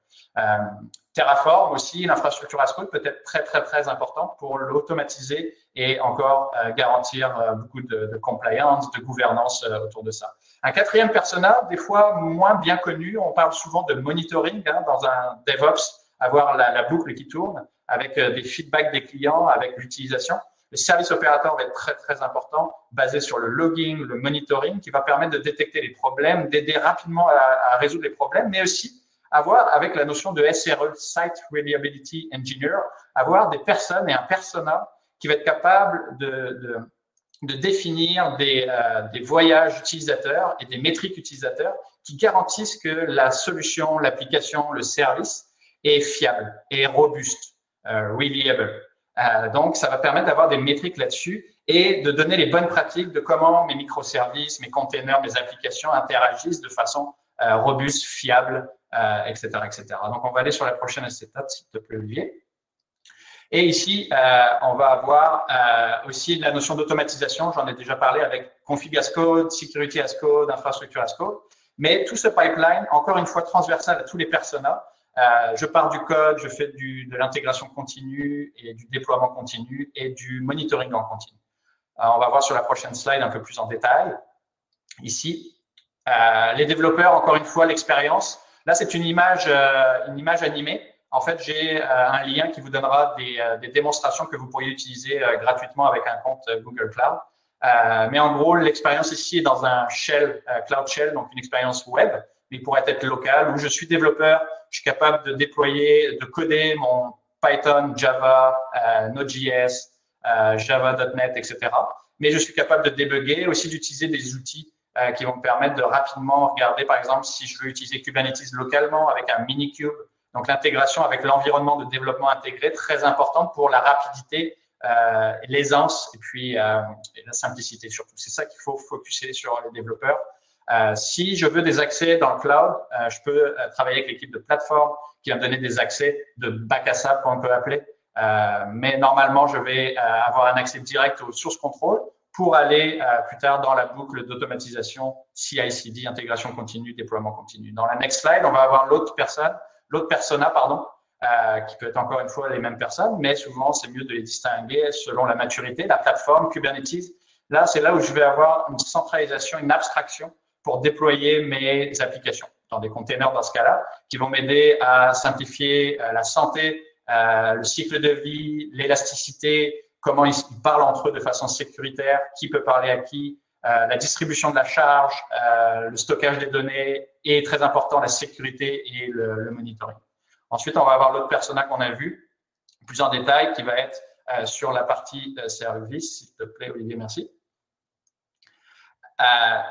Terraform aussi, l'infrastructure as code peut être très importante pour l'automatiser et encore garantir beaucoup de compliance, de gouvernance autour de ça. Un quatrième persona, des fois moins bien connu, on parle souvent de monitoring dans un DevOps, avoir la boucle qui tourne avec des feedbacks des clients, avec l'utilisation. Le service opérateur va être très important, basé sur le logging, le monitoring, qui va permettre de détecter les problèmes, d'aider rapidement à résoudre les problèmes, mais aussi avoir, avec la notion de SRE, Site Reliability Engineer, avoir des personnes et un persona qui va être capable de définir des voyages utilisateurs et des métriques utilisateurs qui garantissent que la solution, l'application, le service est fiable et robuste, reliable. Donc, ça va permettre d'avoir des métriques là-dessus et de donner les bonnes pratiques de comment mes microservices, mes containers, mes applications interagissent de façon robuste, fiable, etc., etc. Donc, on va aller sur la prochaine étape, s'il te plaît, Olivier. Et ici, on va avoir aussi la notion d'automatisation. J'en ai déjà parlé avec Config as Code, Security as Code, Infrastructure as Code. Mais tout ce pipeline, encore une fois, transversal à tous les personas. Je pars du code, je fais de l'intégration continue et du déploiement continu et du monitoring en continu. On va voir sur la prochaine slide un peu plus en détail. Ici, les développeurs, encore une fois, l'expérience. Là, c'est une image animée. En fait, j'ai un lien qui vous donnera des démonstrations que vous pourriez utiliser gratuitement avec un compte Google Cloud. Mais en gros, l'expérience ici est dans un shell, Cloud Shell, donc une expérience web, mais il pourrait être locale, où je suis développeur, je suis capable de déployer, de coder mon Python, Java, Node.js, Java.NET, etc. Mais je suis capable de débugger, aussi d'utiliser des outils qui vont me permettre de rapidement regarder, par exemple, si je veux utiliser Kubernetes localement avec un Minikube. Donc, l'intégration avec l'environnement de développement intégré, très importante pour la rapidité, l'aisance et puis la simplicité surtout. C'est ça qu'il faut focuser sur les développeurs. Si je veux des accès dans le cloud, je peux travailler avec l'équipe de plateforme qui va me donner des accès de bac à sable, comme on peut appeler. Mais normalement, je vais avoir un accès direct aux sources contrôle pour aller plus tard dans la boucle d'automatisation CI/CD, intégration continue, déploiement continu. Dans la next slide, on va avoir l'autre persona, qui peut être encore une fois les mêmes personnes, mais souvent, c'est mieux de les distinguer selon la maturité. La plateforme Kubernetes, là, c'est là où je vais avoir une centralisation, une abstraction pour déployer mes applications dans des containers dans ce cas-là, qui vont m'aider à simplifier la santé, le cycle de vie, l'élasticité, comment ils parlent entre eux de façon sécuritaire, qui peut parler à qui, la distribution de la charge, le stockage des données et, très important, la sécurité et le monitoring. Ensuite, on va avoir l'autre persona qu'on a vu, plus en détail, qui va être sur la partie service. S'il te plaît, Olivier, merci.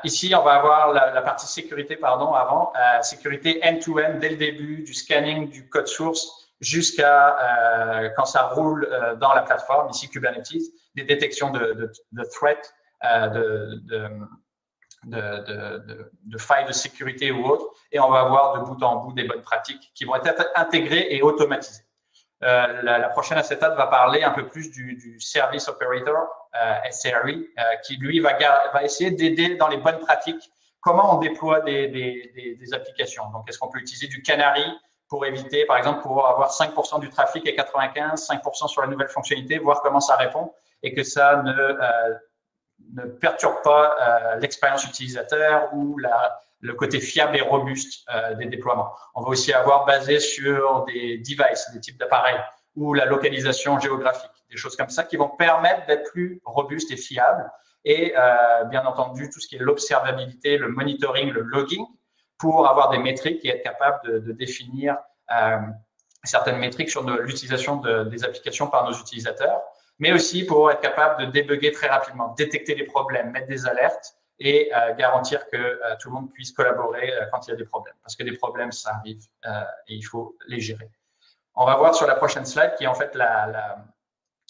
Ici, on va avoir la partie sécurité, pardon, avant. Sécurité end-to-end, dès le début, du scanning du code source jusqu'à quand ça roule dans la plateforme, ici Kubernetes, des détections de threats, de failles de sécurité ou autres, et on va avoir de bout en bout des bonnes pratiques qui vont être intégrées et automatisées. La prochaine acétate va parler un peu plus du Service Operator, SRE, qui lui va essayer d'aider dans les bonnes pratiques, comment on déploie des applications. Donc, est-ce qu'on peut utiliser du Canary pour éviter, par exemple, pour avoir 5% du trafic et 95, 5% sur la nouvelle fonctionnalité, voir comment ça répond et que ça ne perturbe pas l'expérience utilisateur ou le côté fiable et robuste des déploiements. On va aussi avoir basé sur des devices, des types d'appareils ou la localisation géographique, des choses comme ça qui vont permettre d'être plus robustes et fiables. Et bien entendu, tout ce qui est l'observabilité, le monitoring, le logging, pour avoir des métriques et être capable de définir certaines métriques sur l'utilisation des applications par nos utilisateurs, mais aussi pour être capable de débugger très rapidement, détecter les problèmes, mettre des alertes et garantir que tout le monde puisse collaborer quand il y a des problèmes. Parce que des problèmes, ça arrive et il faut les gérer. On va voir sur la prochaine slide qui est en fait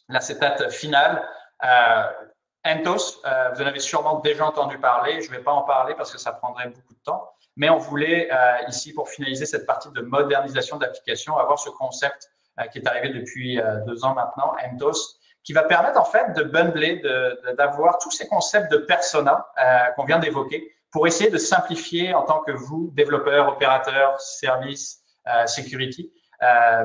l'acétate finale. Enthos, vous en avez sûrement déjà entendu parler. Je ne vais pas en parler parce que ça prendrait beaucoup de temps. mais on voulait ici, pour finaliser cette partie de modernisation d'application, avoir ce concept qui est arrivé depuis 2 ans maintenant, Entos, qui va permettre en fait de bundler, d'avoir tous ces concepts de persona qu'on vient d'évoquer pour essayer de simplifier en tant que vous, développeurs, opérateurs, services, security,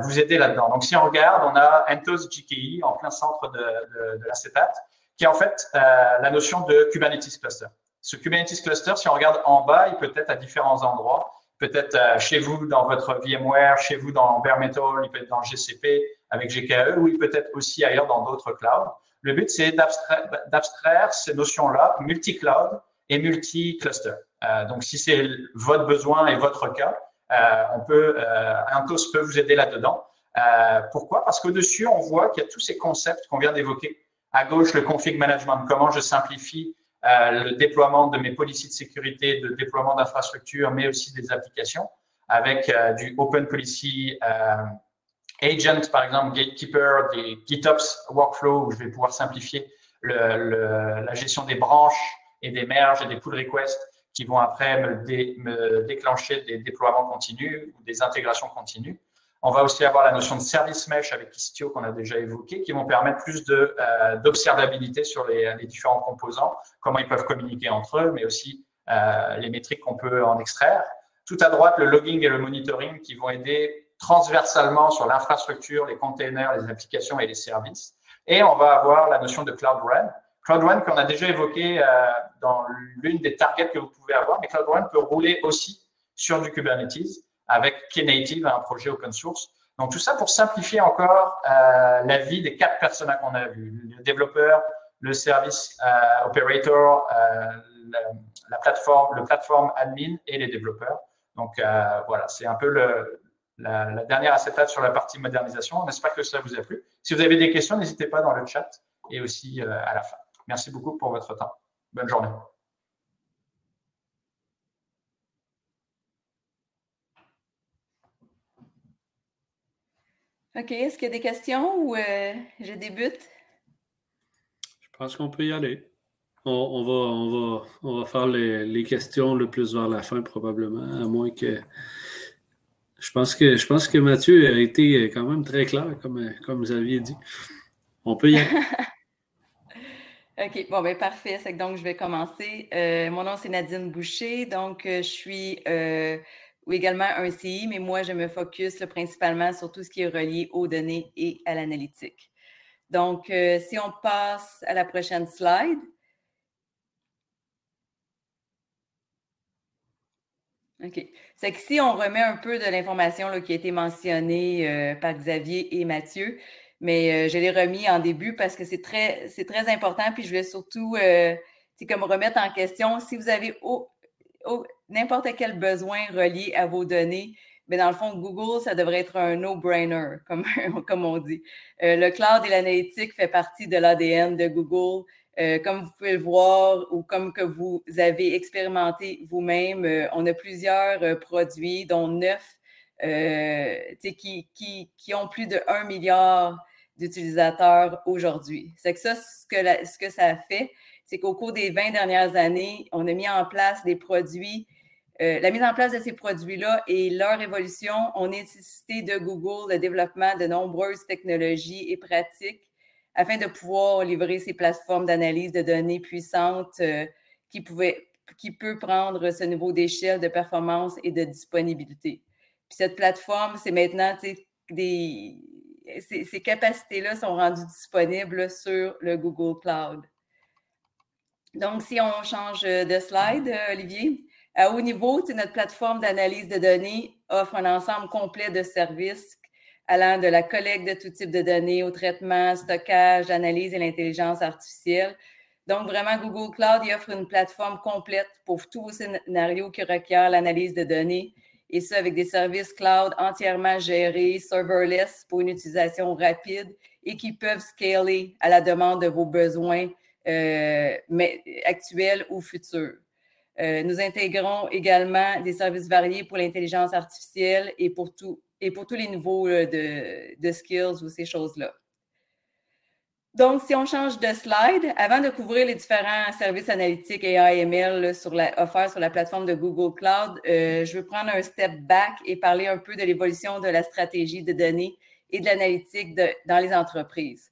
vous aider là-dedans. Donc, si on regarde, on a Entos GKE en plein centre de l'acétate, qui est en fait la notion de Kubernetes Cluster. Ce Kubernetes Cluster, si on regarde en bas, il peut être à différents endroits. Peut-être chez vous dans votre VMware, chez vous dans Bare Metal, il peut être dans GCP avec GKE, ou il peut être aussi ailleurs dans d'autres clouds. Le but, c'est d'abstraire ces notions-là, multi-cloud et multi-cluster. Donc, si c'est votre besoin et votre cas, Entos peut vous aider là-dedans. Pourquoi? Parce qu'au-dessus, on voit qu'il y a tous ces concepts qu'on vient d'évoquer. À gauche, le config management, comment je simplifie le déploiement de mes policies de sécurité, de déploiement d'infrastructures, mais aussi des applications, avec du Open Policy Agent, par exemple, Gatekeeper, des GitOps Workflow, où je vais pouvoir simplifier la gestion des branches et des merges et des pull requests qui vont après me déclencher des déploiements continus ou des intégrations continues. On va aussi avoir la notion de service mesh avec Istio qu'on a déjà évoqué, qui vont permettre plus d'observabilité sur les différents composants, comment ils peuvent communiquer entre eux, mais aussi les métriques qu'on peut en extraire. Tout à droite, le logging et le monitoring qui vont aider transversalement sur l'infrastructure, les containers, les applications et les services. Et on va avoir la notion de Cloud Run. Cloud Run qu'on a déjà évoqué dans l'une des targets que vous pouvez avoir, mais Cloud Run peut rouler aussi sur du Kubernetes avec Knative, un projet open source. Donc, tout ça pour simplifier encore la vie des 4 personas qu'on a vus. Le développeur, le service operator, le plateforme admin et les développeurs. Donc, voilà, c'est un peu la dernière acétate sur la partie modernisation. On espère que ça vous a plu. Si vous avez des questions, n'hésitez pas dans le chat et aussi à la fin. Merci beaucoup pour votre temps. Bonne journée. OK. Est-ce qu'il y a des questions ou je débute? Je pense qu'on peut y aller. On va faire les questions le plus vers la fin, probablement, à moins que... Je pense que Mathieu a été quand même très clair, comme vous aviez dit. On peut y aller. OK. Bon, bien, parfait. C'est que donc, je vais commencer. Mon nom, c'est Nadine Boucher. Donc, je suis également un CI, mais moi, je me focus là, principalement sur tout ce qui est relié aux données et à l'analytique. Donc, si on passe à la prochaine slide. OK. C'est que si on remet un peu de l'information qui a été mentionnée par Xavier et Mathieu, mais je l'ai remis en début parce que c'est très important. Puis je voulais surtout comme remettre en question si vous avez n'importe quel besoin relié à vos données. Mais dans le fond, Google, ça devrait être un no-brainer, comme on dit. Le cloud et l'analytique fait partie de l'ADN de Google. Comme vous pouvez le voir ou comme que vous avez expérimenté vous-même, on a plusieurs produits, dont 9 qui ont plus de 1 milliard d'utilisateurs aujourd'hui. C'est que ça, ce que ça a fait, c'est qu'au cours des 20 dernières années, on a mis en place des produits. La mise en place de ces produits-là et leur évolution ont nécessité de Google le développement de nombreuses technologies et pratiques afin de pouvoir livrer ces plateformes d'analyse de données puissantes qui peut prendre ce niveau d'échelle de performance et de disponibilité. Puis cette plateforme, c'est maintenant, ces capacités-là sont rendues disponibles sur le Google Cloud. Donc, si on change de slide, Olivier, à haut niveau, notre plateforme d'analyse de données offre un ensemble complet de services allant de la collecte de tout type de données au traitement, stockage, analyse et l'intelligence artificielle. Donc, vraiment, Google Cloud il offre une plateforme complète pour tous vos scénarios qui requièrent l'analyse de données, et ça avec des services cloud entièrement gérés, serverless pour une utilisation rapide et qui peuvent scaler à la demande de vos besoins actuels ou futurs. Nous intégrons également des services variés pour l'intelligence artificielle et pour tous les niveaux de skills ou ces choses-là. Donc, si on change de slide, avant de couvrir les différents services analytiques et AML offerts sur la plateforme de Google Cloud, je veux prendre un step back et parler un peu de l'évolution de la stratégie de données et de l'analytique dans les entreprises.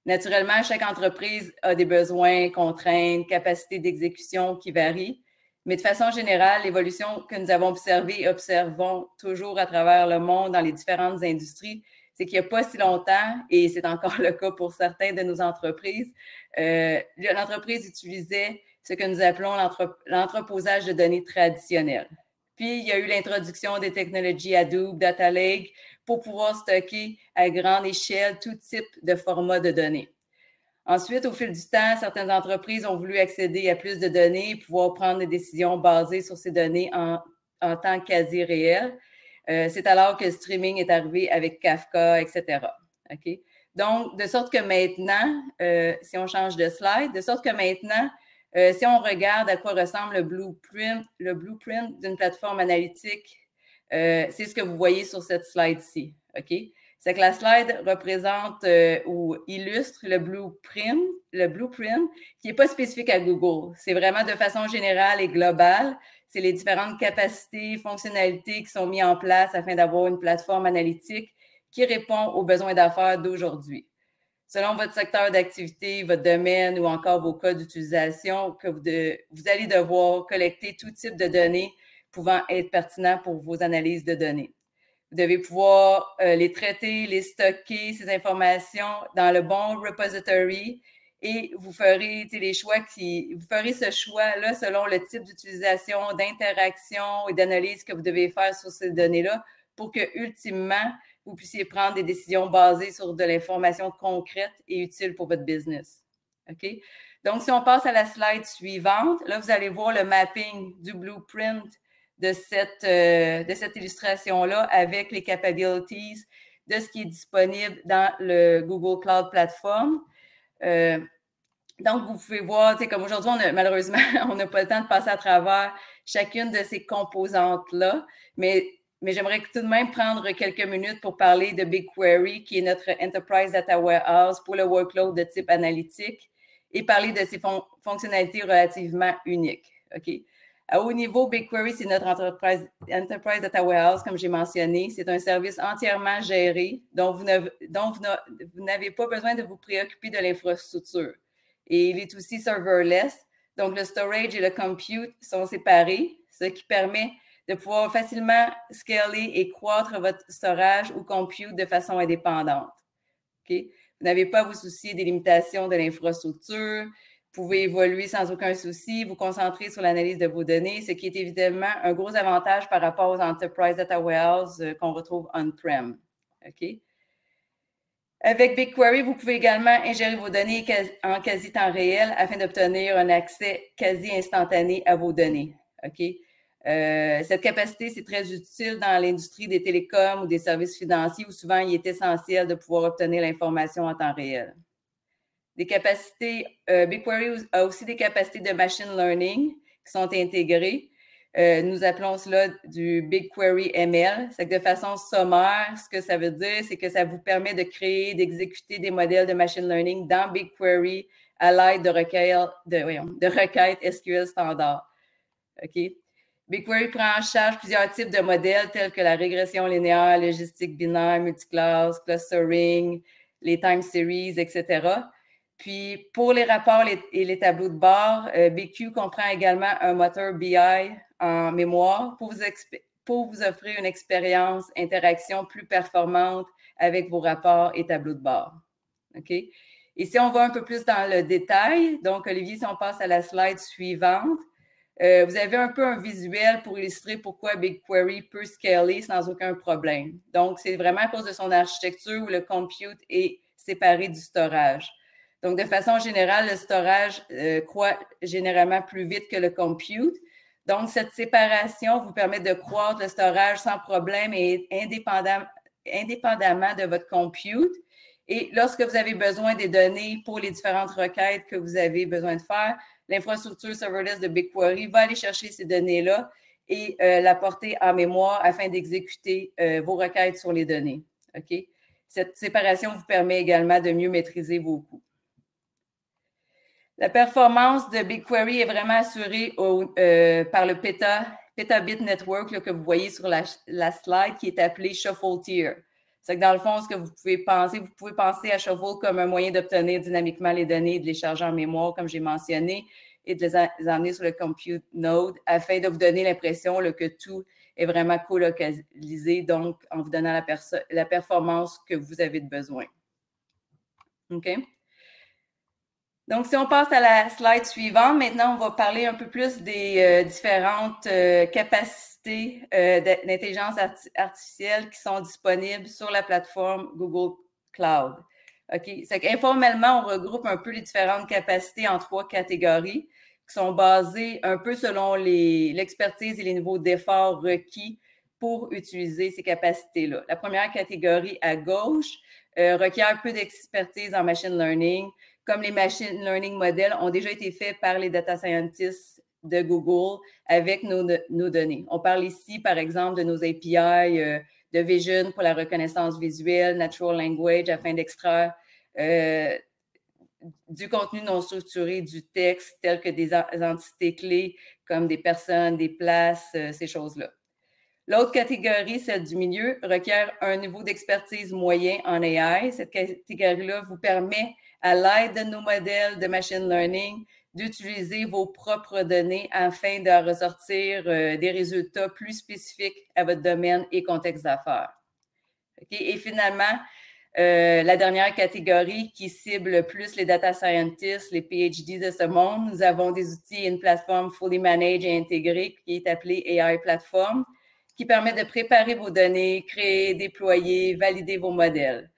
Naturellement, chaque entreprise a des besoins, contraintes, capacités d'exécution qui varient, mais de façon générale, l'évolution que nous avons observée et observons toujours à travers le monde dans les différentes industries, c'est qu'il n'y a pas si longtemps, et c'est encore le cas pour certaines de nos entreprises, l'entreprise utilisait ce que nous appelons l'entreposage de données traditionnel. Puis, il y a eu l'introduction des technologies Hadoop, Data Lake, pour pouvoir stocker à grande échelle tout type de format de données. Ensuite, au fil du temps, certaines entreprises ont voulu accéder à plus de données et pouvoir prendre des décisions basées sur ces données en temps quasi réel. C'est alors que le streaming est arrivé avec Kafka, etc. Okay? Donc, de sorte que maintenant, si on change de slide, de sorte que maintenant, si on regarde à quoi ressemble le blueprint d'une plateforme analytique, c'est ce que vous voyez sur cette slide-ci. Okay? C'est que la slide représente ou illustre le blueprint qui n'est pas spécifique à Google. C'est vraiment de façon générale et globale. C'est les différentes capacités, fonctionnalités qui sont mises en place afin d'avoir une plateforme analytique qui répond aux besoins d'affaires d'aujourd'hui. Selon votre secteur d'activité, votre domaine ou encore vos cas d'utilisation, que vous allez devoir collecter tout type de données pouvant être pertinents pour vos analyses de données. Vous devez pouvoir les traiter, les stocker, ces informations dans le bon repository et vous ferez vous ferez ce choix-là selon le type d'utilisation, d'interaction et d'analyse que vous devez faire sur ces données-là pour que, ultimement, vous puissiez prendre des décisions basées sur de l'information concrète et utile pour votre business. OK? Donc, si on passe à la slide suivante, là, vous allez voir le mapping du blueprint de cette illustration-là avec les capabilities de ce qui est disponible dans le Google Cloud Platform. Donc, vous pouvez voir, comme aujourd'hui, malheureusement, on n'a pas le temps de passer à travers chacune de ces composantes-là, mais j'aimerais tout de même prendre quelques minutes pour parler de BigQuery, qui est notre Enterprise Data Warehouse pour le workload de type analytique, et parler de ses fonctionnalités relativement uniques. OK? À haut niveau, BigQuery, c'est notre Enterprise Data Warehouse, comme j'ai mentionné. C'est un service entièrement géré dont vous n'avez pas besoin de vous préoccuper de l'infrastructure. Et il est aussi serverless. Donc, le storage et le compute sont séparés, ce qui permet de pouvoir facilement scaler et croître votre storage ou compute de façon indépendante. Okay? Vous n'avez pas à vous soucier des limitations de l'infrastructure. Vous pouvez évoluer sans aucun souci, vous concentrer sur l'analyse de vos données, ce qui est évidemment un gros avantage par rapport aux Enterprise Data Warehouse qu'on retrouve on-prem. Okay? Avec BigQuery, vous pouvez également ingérer vos données en quasi-temps réel afin d'obtenir un accès quasi instantané à vos données. Okay? Cette capacité, c'est très utile dans l'industrie des télécoms ou des services financiers où souvent il est essentiel de pouvoir obtenir l'information en temps réel. Des capacités, BigQuery a aussi des capacités de machine learning qui sont intégrées. Nous appelons cela du BigQuery ML. C'est que de façon sommaire, ce que ça veut dire, c'est que ça vous permet de créer, d'exécuter des modèles de machine learning dans BigQuery à l'aide de requêtes SQL standard. OK? BigQuery prend en charge plusieurs types de modèles tels que la régression linéaire, logistique binaire, multiclass, clustering, les time series, etc. Puis, pour les rapports et les tableaux de bord, BigQ comprend également un moteur BI en mémoire pour vous offrir une expérience interaction plus performante avec vos rapports et tableaux de bord. OK? Et si on va un peu plus dans le détail, donc, Olivier, si on passe à la slide suivante, vous avez un peu un visuel pour illustrer pourquoi BigQuery peut scaler sans aucun problème. Donc, c'est vraiment à cause de son architecture où le compute est séparé du storage. Donc, de façon générale, le storage croît généralement plus vite que le compute. Donc, cette séparation vous permet de croître le storage sans problème et indépendamment de votre compute. Et lorsque vous avez besoin des données pour les différentes requêtes que vous avez besoin de faire, l'infrastructure serverless de BigQuery va aller chercher ces données-là et l'apporter en mémoire afin d'exécuter vos requêtes sur les données. OK? Cette séparation vous permet également de mieux maîtriser vos coûts. La performance de BigQuery est vraiment assurée par le Petabit Network là, que vous voyez sur la slide qui est appelé Shuffle Tier. C'est que dans le fond, ce que vous pouvez penser à Shuffle comme un moyen d'obtenir dynamiquement les données, de les charger en mémoire, comme j'ai mentionné, et de les emmener sur le Compute Node afin de vous donner l'impression que tout est vraiment co-localisé, donc en vous donnant la performance que vous avez de besoin. OK? Donc, si on passe à la slide suivante, maintenant, on va parler un peu plus des différentes capacités d'intelligence artificielle qui sont disponibles sur la plateforme Google Cloud. OK? C'est qu'informellement, on regroupe un peu les différentes capacités en 3 catégories qui sont basées un peu selon l'expertise et les niveaux d'effort requis pour utiliser ces capacités-là. La première catégorie à gauche requiert peu d'expertise en machine learning, comme les machine learning modèles ont déjà été faits par les data scientists de Google avec nos données. On parle ici, par exemple, de nos API de Vision pour la reconnaissance visuelle, Natural Language afin d'extraire du contenu non structuré du texte, tel que des entités clés comme des personnes, des places, ces choses-là. L'autre catégorie, celle du milieu, requiert un niveau d'expertise moyen en AI. Cette catégorie-là vous permet, à l'aide de nos modèles de machine learning, d'utiliser vos propres données afin de ressortir des résultats plus spécifiques à votre domaine et contexte d'affaires. Okay? Et finalement, la dernière catégorie qui cible plus les data scientists, les PhD de ce monde, nous avons des outils et une plateforme fully managed et intégrée qui est appelée AI Platform, qui permet de préparer vos données, créer, déployer, valider vos modèles.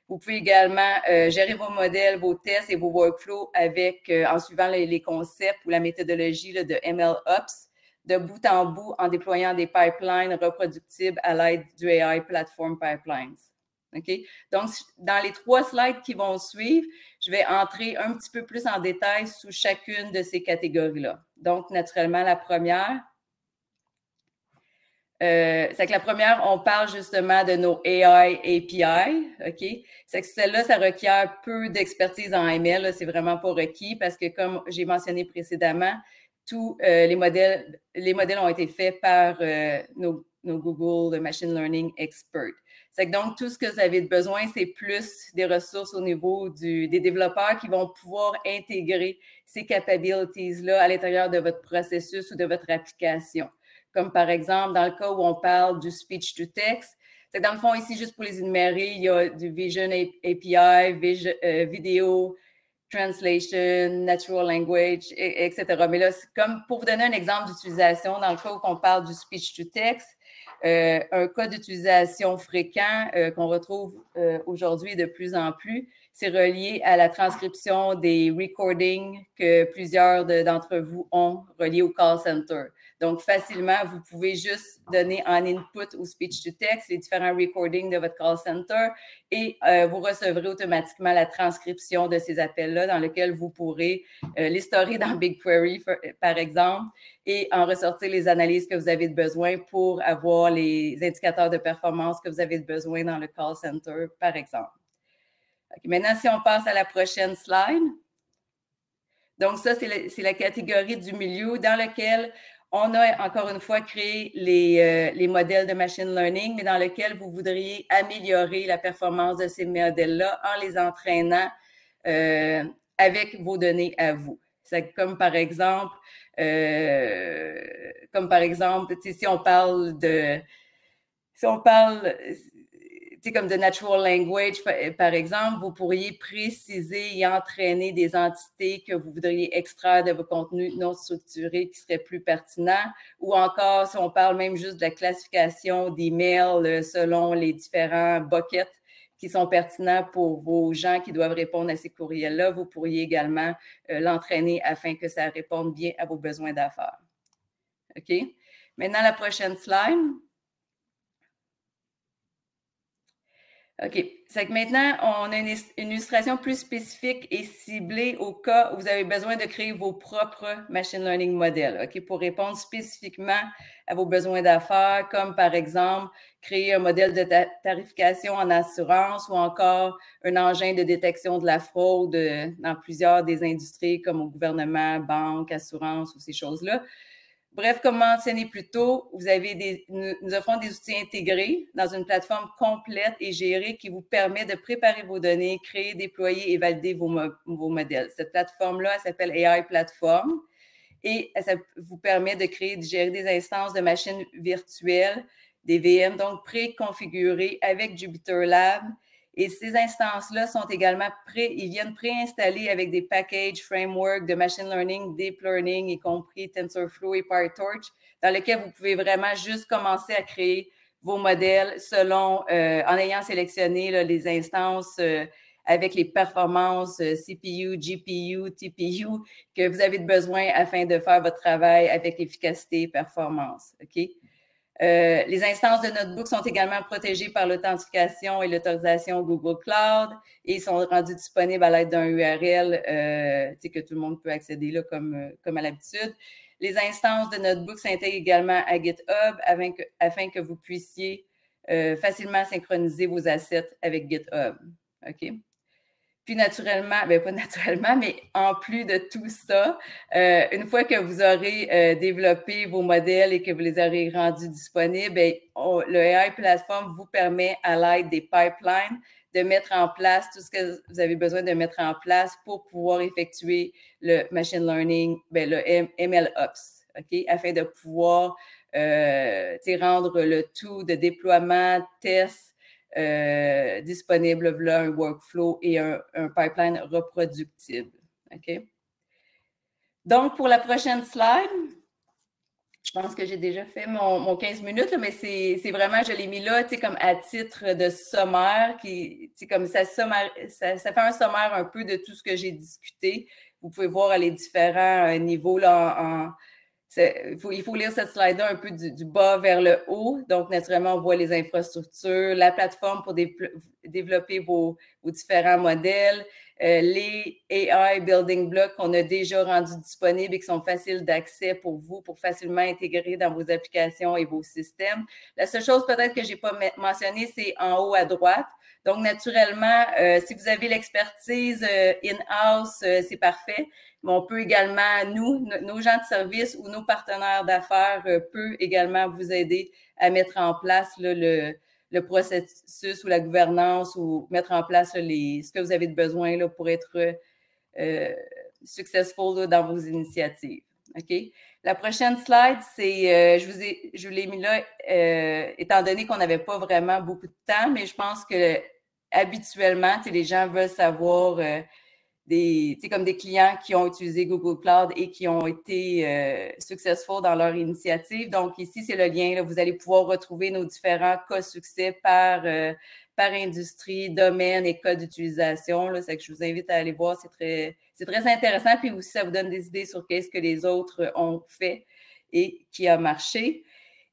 Vous pouvez également gérer vos modèles, vos tests et vos workflows en suivant les concepts ou la méthodologie de MLOps de bout en bout en déployant des pipelines reproductibles à l'aide du AI Platform Pipelines. Okay? Donc, dans les 3 slides qui vont suivre, je vais entrer un petit peu plus en détail sous chacune de ces catégories-là. Donc, naturellement, la première, c'est que la première, on parle justement de nos AI API, OK? C'est que celle-là, ça requiert peu d'expertise en ML, c'est vraiment pas requis parce que comme j'ai mentionné précédemment, tous les modèles ont été faits par nos Google Machine Learning Experts. C'est que donc, tout ce que vous avez besoin, c'est plus des ressources au niveau des développeurs qui vont pouvoir intégrer ces capabilities-là à l'intérieur de votre processus ou de votre application. Comme par exemple, dans le cas où on parle du speech to text, c'est que dans le fond, ici, juste pour les énumérer, il y a du Vision API, Video Translation, Natural Language, etc. Mais là, comme pour vous donner un exemple d'utilisation, dans le cas où on parle du speech to text, un cas d'utilisation fréquent qu'on retrouve aujourd'hui de plus en plus, c'est relié à la transcription des recordings que plusieurs d'entre vous ont reliés au call center. Donc, facilement, vous pouvez juste donner en input au speech-to-text les différents recordings de votre call center et vous recevrez automatiquement la transcription de ces appels-là dans lequel vous pourrez les storer dans BigQuery, par exemple, et en ressortir les analyses que vous avez besoin pour avoir les indicateurs de performance que vous avez besoin dans le call center, par exemple. Okay, maintenant, si on passe à la prochaine slide. Donc, ça, c'est la catégorie du milieu dans laquelle on a encore une fois créé les modèles de machine learning, mais dans lequel vous voudriez améliorer la performance de ces modèles-là en les entraînant avec vos données à vous. C'est comme par exemple, si on parle comme de natural language, par exemple, vous pourriez préciser et entraîner des entités que vous voudriez extraire de vos contenus non structurés qui seraient plus pertinents. Ou encore, si on parle même juste de la classification des mails selon les différents buckets qui sont pertinents pour vos gens qui doivent répondre à ces courriels-là, vous pourriez également l'entraîner afin que ça réponde bien à vos besoins d'affaires. OK? Maintenant, la prochaine slide. OK. C'est que maintenant, on a une illustration plus spécifique et ciblée au cas où vous avez besoin de créer vos propres machine learning modèles, OK, pour répondre spécifiquement à vos besoins d'affaires, comme par exemple créer un modèle de tarification en assurance ou encore un engin de détection de la fraude dans plusieurs des industries comme au gouvernement, banque, assurance ou ces choses-là. Bref, comme mentionné plus tôt, nous offrons des outils intégrés dans une plateforme complète et gérée qui vous permet de préparer vos données, créer, déployer et valider vos modèles. Cette plateforme-là, elle s'appelle AI Platform et ça vous permet de créer, de gérer des instances de machines virtuelles, des VM, donc préconfigurées avec Jupyter Lab. Et ces instances-là sont également ils viennent préinstallés avec des packages, frameworks de machine learning, deep learning, y compris TensorFlow et PyTorch, dans lesquels vous pouvez vraiment juste commencer à créer vos modèles en ayant sélectionné là, les instances avec les performances CPU, GPU, TPU que vous avez besoin afin de faire votre travail avec efficacité et performance. OK? Les instances de Notebook sont également protégées par l'authentification et l'autorisation Google Cloud et sont rendues disponibles à l'aide d'un URL que tout le monde peut accéder là, comme à l'habitude. Les instances de Notebook s'intègrent également à GitHub afin que vous puissiez facilement synchroniser vos assets avec GitHub. OK? Puis naturellement, pas naturellement, mais en plus de tout ça, une fois que vous aurez développé vos modèles et que vous les aurez rendus disponibles, le AI Platform vous permet, à l'aide des pipelines, de mettre en place tout ce que vous avez besoin de mettre en place pour pouvoir effectuer le machine learning, le MLOps, OK, afin de pouvoir rendre le tout de déploiement, test, disponible, là, un workflow et un pipeline reproductible. OK? Donc, pour la prochaine slide, je pense que j'ai déjà fait mon 15 minutes, là, mais c'est vraiment, je l'ai mis là, comme à titre de sommaire, comme ça fait un sommaire un peu de tout ce que j'ai discuté. Vous pouvez voir les différents niveaux là, il faut lire cette slide-là un peu du bas vers le haut. Donc, naturellement, on voit les infrastructures, la plateforme pour développer vos différents modèles, les AI Building Blocks qu'on a déjà rendus disponibles et qui sont faciles d'accès pour vous, pour facilement intégrer dans vos applications et vos systèmes. La seule chose peut-être que je n'ai pas mentionné, c'est en haut à droite. Donc, naturellement, si vous avez l'expertise in-house, c'est parfait. Mais on peut également, nos gens de service ou nos partenaires d'affaires peuvent également vous aider à mettre en place là, le processus ou la gouvernance ou mettre en place ce que vous avez de besoin là, pour être successful là, dans vos initiatives. OK? La prochaine slide, c'est, je vous l'ai mis là, étant donné qu'on n'avait pas vraiment beaucoup de temps, mais je pense que habituellement, les gens veulent savoir comme des clients qui ont utilisé Google Cloud et qui ont été successful dans leur initiative. Donc, ici, c'est le lien. Là, vous allez pouvoir retrouver nos différents cas succès par industrie, domaine et cas d'utilisation. C'est que je vous invite à aller voir. C'est très intéressant. Puis aussi, ça vous donne des idées sur qu'est-ce que les autres ont fait et qui a marché.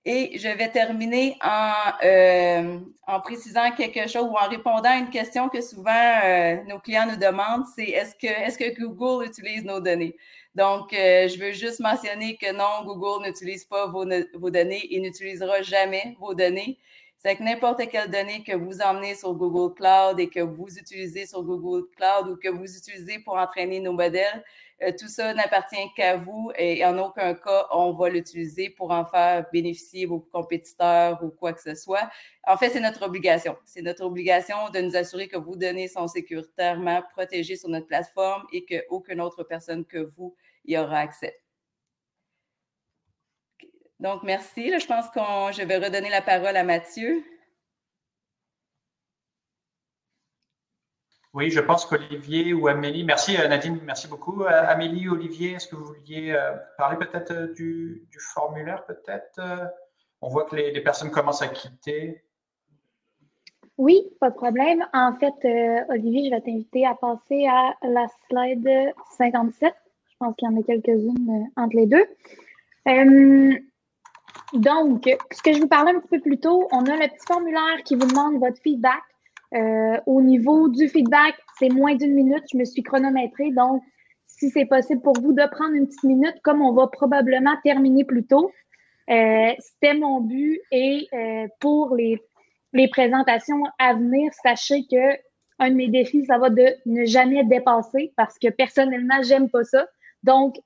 Et je vais terminer en précisant quelque chose ou en répondant à une question que souvent nos clients nous demandent, c'est est-ce que Google utilise nos données? Donc, je veux juste mentionner que non, Google n'utilise pas vos données et n'utilisera jamais vos données. C'est que n'importe quelle donnée que vous emmenez sur Google Cloud et que vous utilisez sur Google Cloud ou que vous utilisez pour entraîner nos modèles, tout ça n'appartient qu'à vous et en aucun cas, on va l'utiliser pour en faire bénéficier vos compétiteurs ou quoi que ce soit. En fait, c'est notre obligation. C'est notre obligation de nous assurer que vos données sont sécuritairement protégées sur notre plateforme et qu'aucune autre personne que vous y aura accès. Donc, merci. Là, je pense que je vais redonner la parole à Mathieu. Oui, je pense qu'Olivier ou Amélie, merci Nadine, merci beaucoup. Amélie, Olivier, est-ce que vous vouliez parler peut-être du formulaire peut-être? On voit que les personnes commencent à quitter. Oui, pas de problème. En fait, Olivier, je vais t'inviter à passer à la slide 57. Je pense qu'il y en a quelques-unes entre les deux. Donc, ce que je vous parlais un petit peu plus tôt, on a le petit formulaire qui vous demande votre feedback Au niveau du feedback, c'est moins d'1 minute. Je me suis chronométrée. Donc, si c'est possible pour vous de prendre une petite minute, comme on va probablement terminer plus tôt, c'était mon but. Et pour les présentations à venir, sachez que un de mes défis, ça va de ne jamais dépasser parce que personnellement, j'aime pas ça. Donc,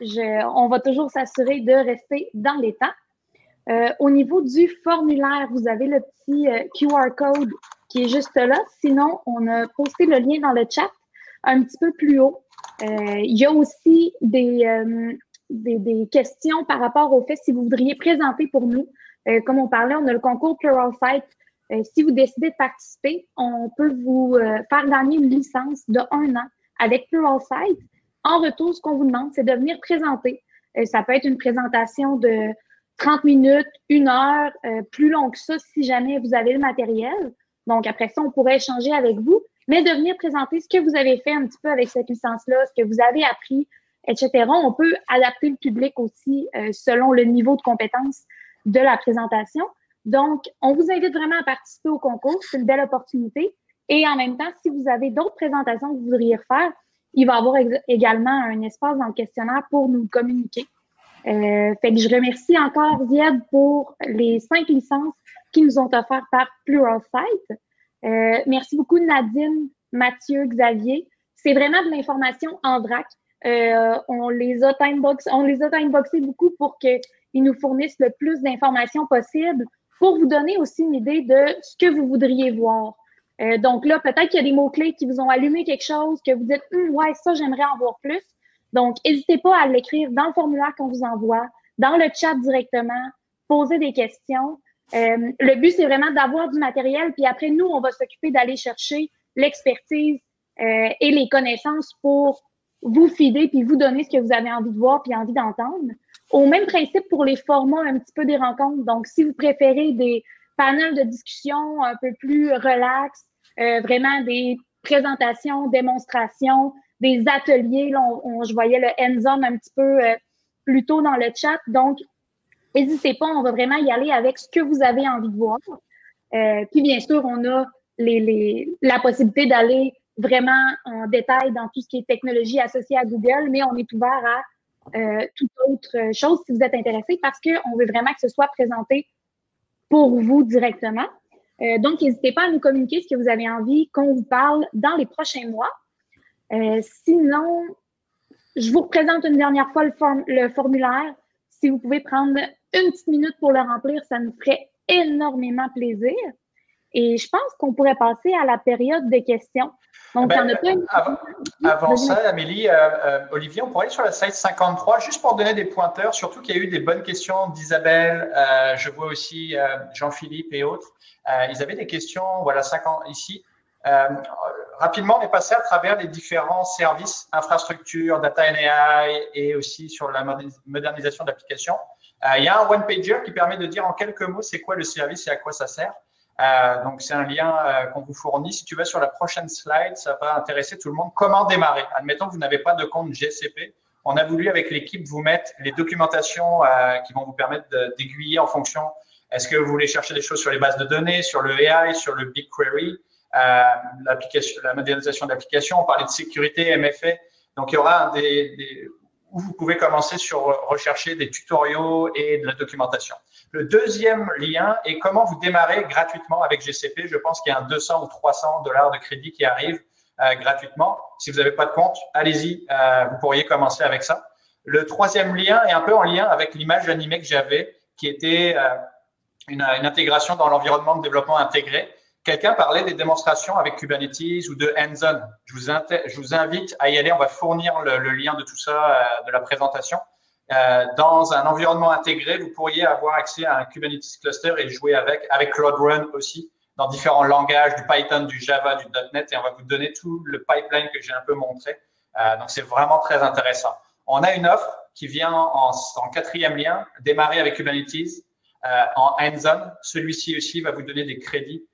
on va toujours s'assurer de rester dans les temps. Au niveau du formulaire, vous avez le petit QR code qui est juste là. Sinon, on a posté le lien dans le chat un petit peu plus haut. Il y a aussi des questions par rapport au fait si vous voudriez présenter pour nous. Comme on parlait, on a le concours Pluralsight. Si vous décidez de participer, on peut vous faire gagner une licence de 1 an avec Pluralsight. En retour, ce qu'on vous demande, c'est de venir présenter. Ça peut être une présentation de 30 minutes, 1 heure, plus long que ça si jamais vous avez le matériel. Donc, après ça, on pourrait échanger avec vous, mais de venir présenter ce que vous avez fait un petit peu avec cette licence-là, ce que vous avez appris, etc. On peut adapter le public aussi selon le niveau de compétence de la présentation. Donc, on vous invite vraiment à participer au concours. C'est une belle opportunité. Et en même temps, si vous avez d'autres présentations que vous voudriez refaire, il va y avoir également un espace dans le questionnaire pour nous communiquer. Fait que je remercie encore Ziad pour les 5 licences qui nous ont offertes par Pluralsight. Merci beaucoup Nadine, Mathieu, Xavier. C'est vraiment de l'information en vrac. On les a timeboxés beaucoup pour qu'ils nous fournissent le plus d'informations possible pour vous donner aussi une idée de ce que vous voudriez voir. Donc là, peut-être qu'il y a des mots-clés qui vous ont allumé quelque chose, que vous dites « ouais, ça, j'aimerais en voir plus ». Donc, n'hésitez pas à l'écrire dans le formulaire qu'on vous envoie, dans le chat directement, poser des questions. Le but, c'est vraiment d'avoir du matériel, puis après, nous, on va s'occuper d'aller chercher l'expertise et les connaissances pour vous feeder puis vous donner ce que vous avez envie de voir puis envie d'entendre. Au même principe pour les formats un petit peu des rencontres. Donc, si vous préférez des panels de discussion un peu plus relax, vraiment des présentations, démonstrations, des ateliers. Là, je voyais le hands-on un petit peu plus tôt dans le chat. Donc, n'hésitez pas, on va vraiment y aller avec ce que vous avez envie de voir. Puis, bien sûr, on a la possibilité d'aller vraiment en détail dans tout ce qui est technologie associée à Google, mais on est ouvert à toute autre chose si vous êtes intéressé parce qu'on veut vraiment que ce soit présenté pour vous directement. Donc, n'hésitez pas à nous communiquer ce que vous avez envie qu'on vous parle dans les prochains mois. Sinon, je vous représente une dernière fois le formulaire. Si vous pouvez prendre une petite minute pour le remplir, ça nous ferait énormément plaisir. Et je pense qu'on pourrait passer à la période de questions. Donc, avant ça, Amélie, Olivier, on pourrait aller sur la slide 53 juste pour donner des pointeurs, surtout qu'il y a eu des bonnes questions d'Isabelle, je vois aussi Jean-Philippe et autres. Ils avaient des questions, voilà, 50 ici. Rapidement, on est passé à travers les différents services, infrastructures, data and AI et aussi sur la modernisation d'applications. Il y a un one-pager qui permet de dire en quelques mots c'est quoi le service et à quoi ça sert. Donc, c'est un lien qu'on vous fournit. Si tu vas sur la prochaine slide, ça va intéresser tout le monde. Comment démarrer? Admettons que vous n'avez pas de compte GCP. On a voulu, avec l'équipe, vous mettre les documentations qui vont vous permettre d'aiguiller en fonction. Est-ce que vous voulez chercher des choses sur les bases de données, sur le AI, sur le BigQuery, la modélisation d'applications? On parlait de sécurité, MFA. Donc, il y aura où vous pouvez commencer sur rechercher des tutoriaux et de la documentation. Le deuxième lien est comment vous démarrer gratuitement avec GCP. Je pense qu'il y a un 200 ou 300 $ de crédit qui arrive gratuitement. Si vous n'avez pas de compte, allez-y, vous pourriez commencer avec ça. Le troisième lien est un peu en lien avec l'image animée que j'avais, qui était une intégration dans l'environnement de développement intégré. Quelqu'un parlait des démonstrations avec Kubernetes ou de hands-on. Je vous invite à y aller. On va fournir le lien de tout ça, de la présentation. Dans un environnement intégré, vous pourriez avoir accès à un Kubernetes cluster et jouer avec Cloud Run aussi, dans différents langages, du Python, du Java, du .NET, et on va vous donner tout le pipeline que j'ai un peu montré. Donc, c'est vraiment très intéressant. On a une offre qui vient en quatrième lien, démarrer avec Kubernetes en hands-on. Celui-ci aussi va vous donner des crédits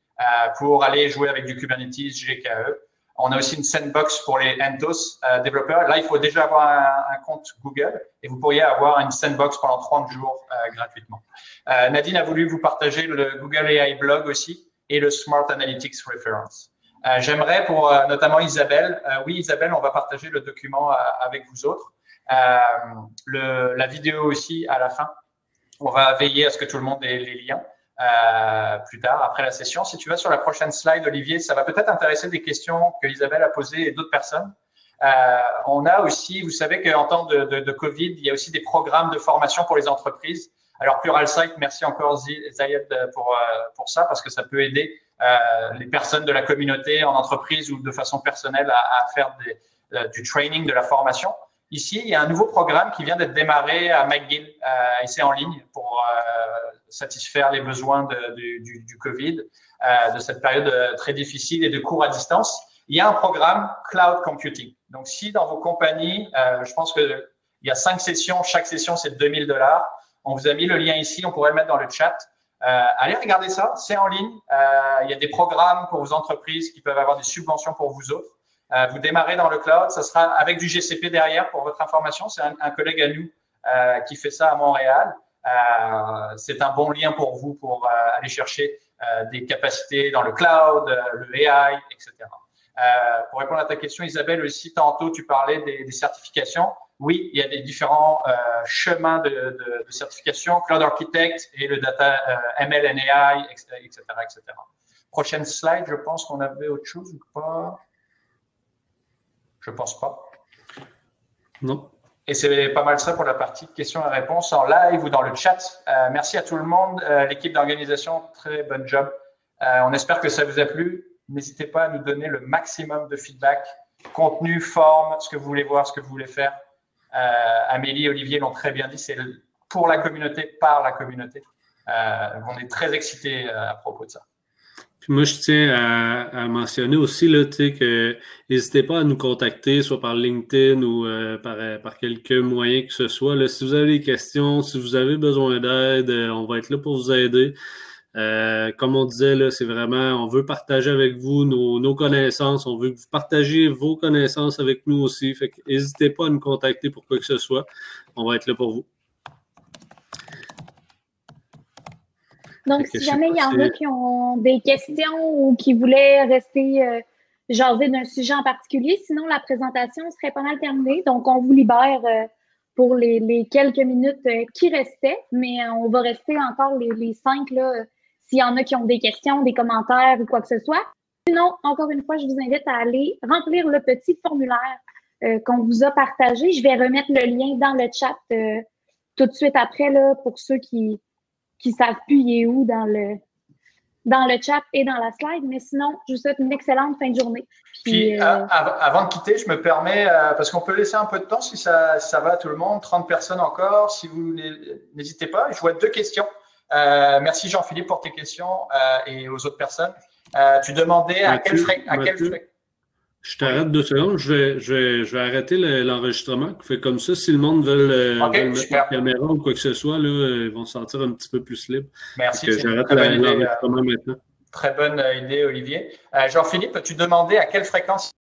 pour aller jouer avec du Kubernetes GKE. On a aussi une sandbox pour les CentOS développeurs. Là, il faut déjà avoir un compte Google et vous pourriez avoir une sandbox pendant 30 jours gratuitement. Nadine a voulu vous partager le Google AI blog aussi. et le Smart Analytics Reference. J'aimerais pour notamment Isabelle, oui Isabelle, on va partager le document avec vous autres. La vidéo aussi à la fin. On va veiller à ce que tout le monde ait les liens plus tard, après la session. Si tu vas sur la prochaine slide, Olivier, ça va peut-être intéresser des questions que Isabelle a posées et d'autres personnes. On a aussi, vous savez qu'en temps de Covid, il y a aussi des programmes de formation pour les entreprises. Alors, Pluralsight, merci encore Zayed pour ça, parce que ça peut aider les personnes de la communauté en entreprise ou de façon personnelle à faire du training, de la formation. Ici, il y a un nouveau programme qui vient d'être démarré à McGill et c'est en ligne pour satisfaire les besoins du Covid, de cette période très difficile et de cours à distance. Il y a un programme Cloud Computing. Donc, si dans vos compagnies, je pense qu'il y a 5 sessions, chaque session, c'est $2000. On vous a mis le lien ici, on pourrait le mettre dans le chat. Allez regarder ça, c'est en ligne. Il y a des programmes pour vos entreprises qui peuvent avoir des subventions pour vous autres. Vous démarrez dans le cloud, ça sera avec du GCP derrière pour votre information. C'est un collègue à nous qui fait ça à Montréal. C'est un bon lien pour vous pour aller chercher des capacités dans le cloud, le AI, etc. Pour répondre à ta question, Isabelle, aussi, tantôt, tu parlais des certifications. Oui, il y a des différents chemins de certification, Cloud Architect et le Data ML and AI, etc., etc. Prochaine slide, je pense qu'on avait autre chose ou pas? Je pense pas. Non. Et c'est pas mal ça pour la partie questions et réponses en live ou dans le chat. Merci à tout le monde. L'équipe d'organisation, très bon job. On espère que ça vous a plu. N'hésitez pas à nous donner le maximum de feedback, contenu, forme, ce que vous voulez voir, ce que vous voulez faire. Amélie et Olivier l'ont très bien dit, c'est pour la communauté, par la communauté. On est très excités à propos de ça. Puis moi, je tiens à mentionner aussi là, que n'hésitez pas à nous contacter, soit par LinkedIn ou par quelques moyens que ce soit. Là, si vous avez des questions, si vous avez besoin d'aide, on va être là pour vous aider. Comme on disait, là, c'est vraiment, on veut partager avec vous nos connaissances, on veut que vous partagiez vos connaissances avec nous aussi. Fait que n'hésitez pas à nous contacter pour quoi que ce soit. On va être là pour vous. Donc, si jamais il y en a qui ont des questions ou qui voulaient rester jaser d'un sujet en particulier, sinon la présentation serait pas mal terminée. Donc, on vous libère pour les quelques minutes qui restaient, mais on va rester encore les 5 là, s'il y en a qui ont des questions, des commentaires ou quoi que ce soit. Sinon, encore une fois, je vous invite à aller remplir le petit formulaire qu'on vous a partagé. Je vais remettre le lien dans le chat tout de suite après là, pour ceux qui savent plus il est où dans le chat et dans la slide. Mais sinon, je vous souhaite une excellente fin de journée. Puis avant de quitter, je me permets, parce qu'on peut laisser un peu de temps si ça va à tout le monde, 30 personnes encore. Si vous n'hésitez pas, je vois 2 questions. Merci Jean-Philippe pour tes questions et aux autres personnes. Tu demandais à quel fréquence. Je t'arrête 2 secondes. Je vais arrêter l'enregistrement. Fait comme ça, si le monde veut mettre la caméra ou quoi que ce soit, là, ils vont se sentir un petit peu plus libres. Merci. J'arrête l'enregistrement maintenant. Très bonne idée, Olivier. Jean-Philippe, tu demandais à quelle fréquence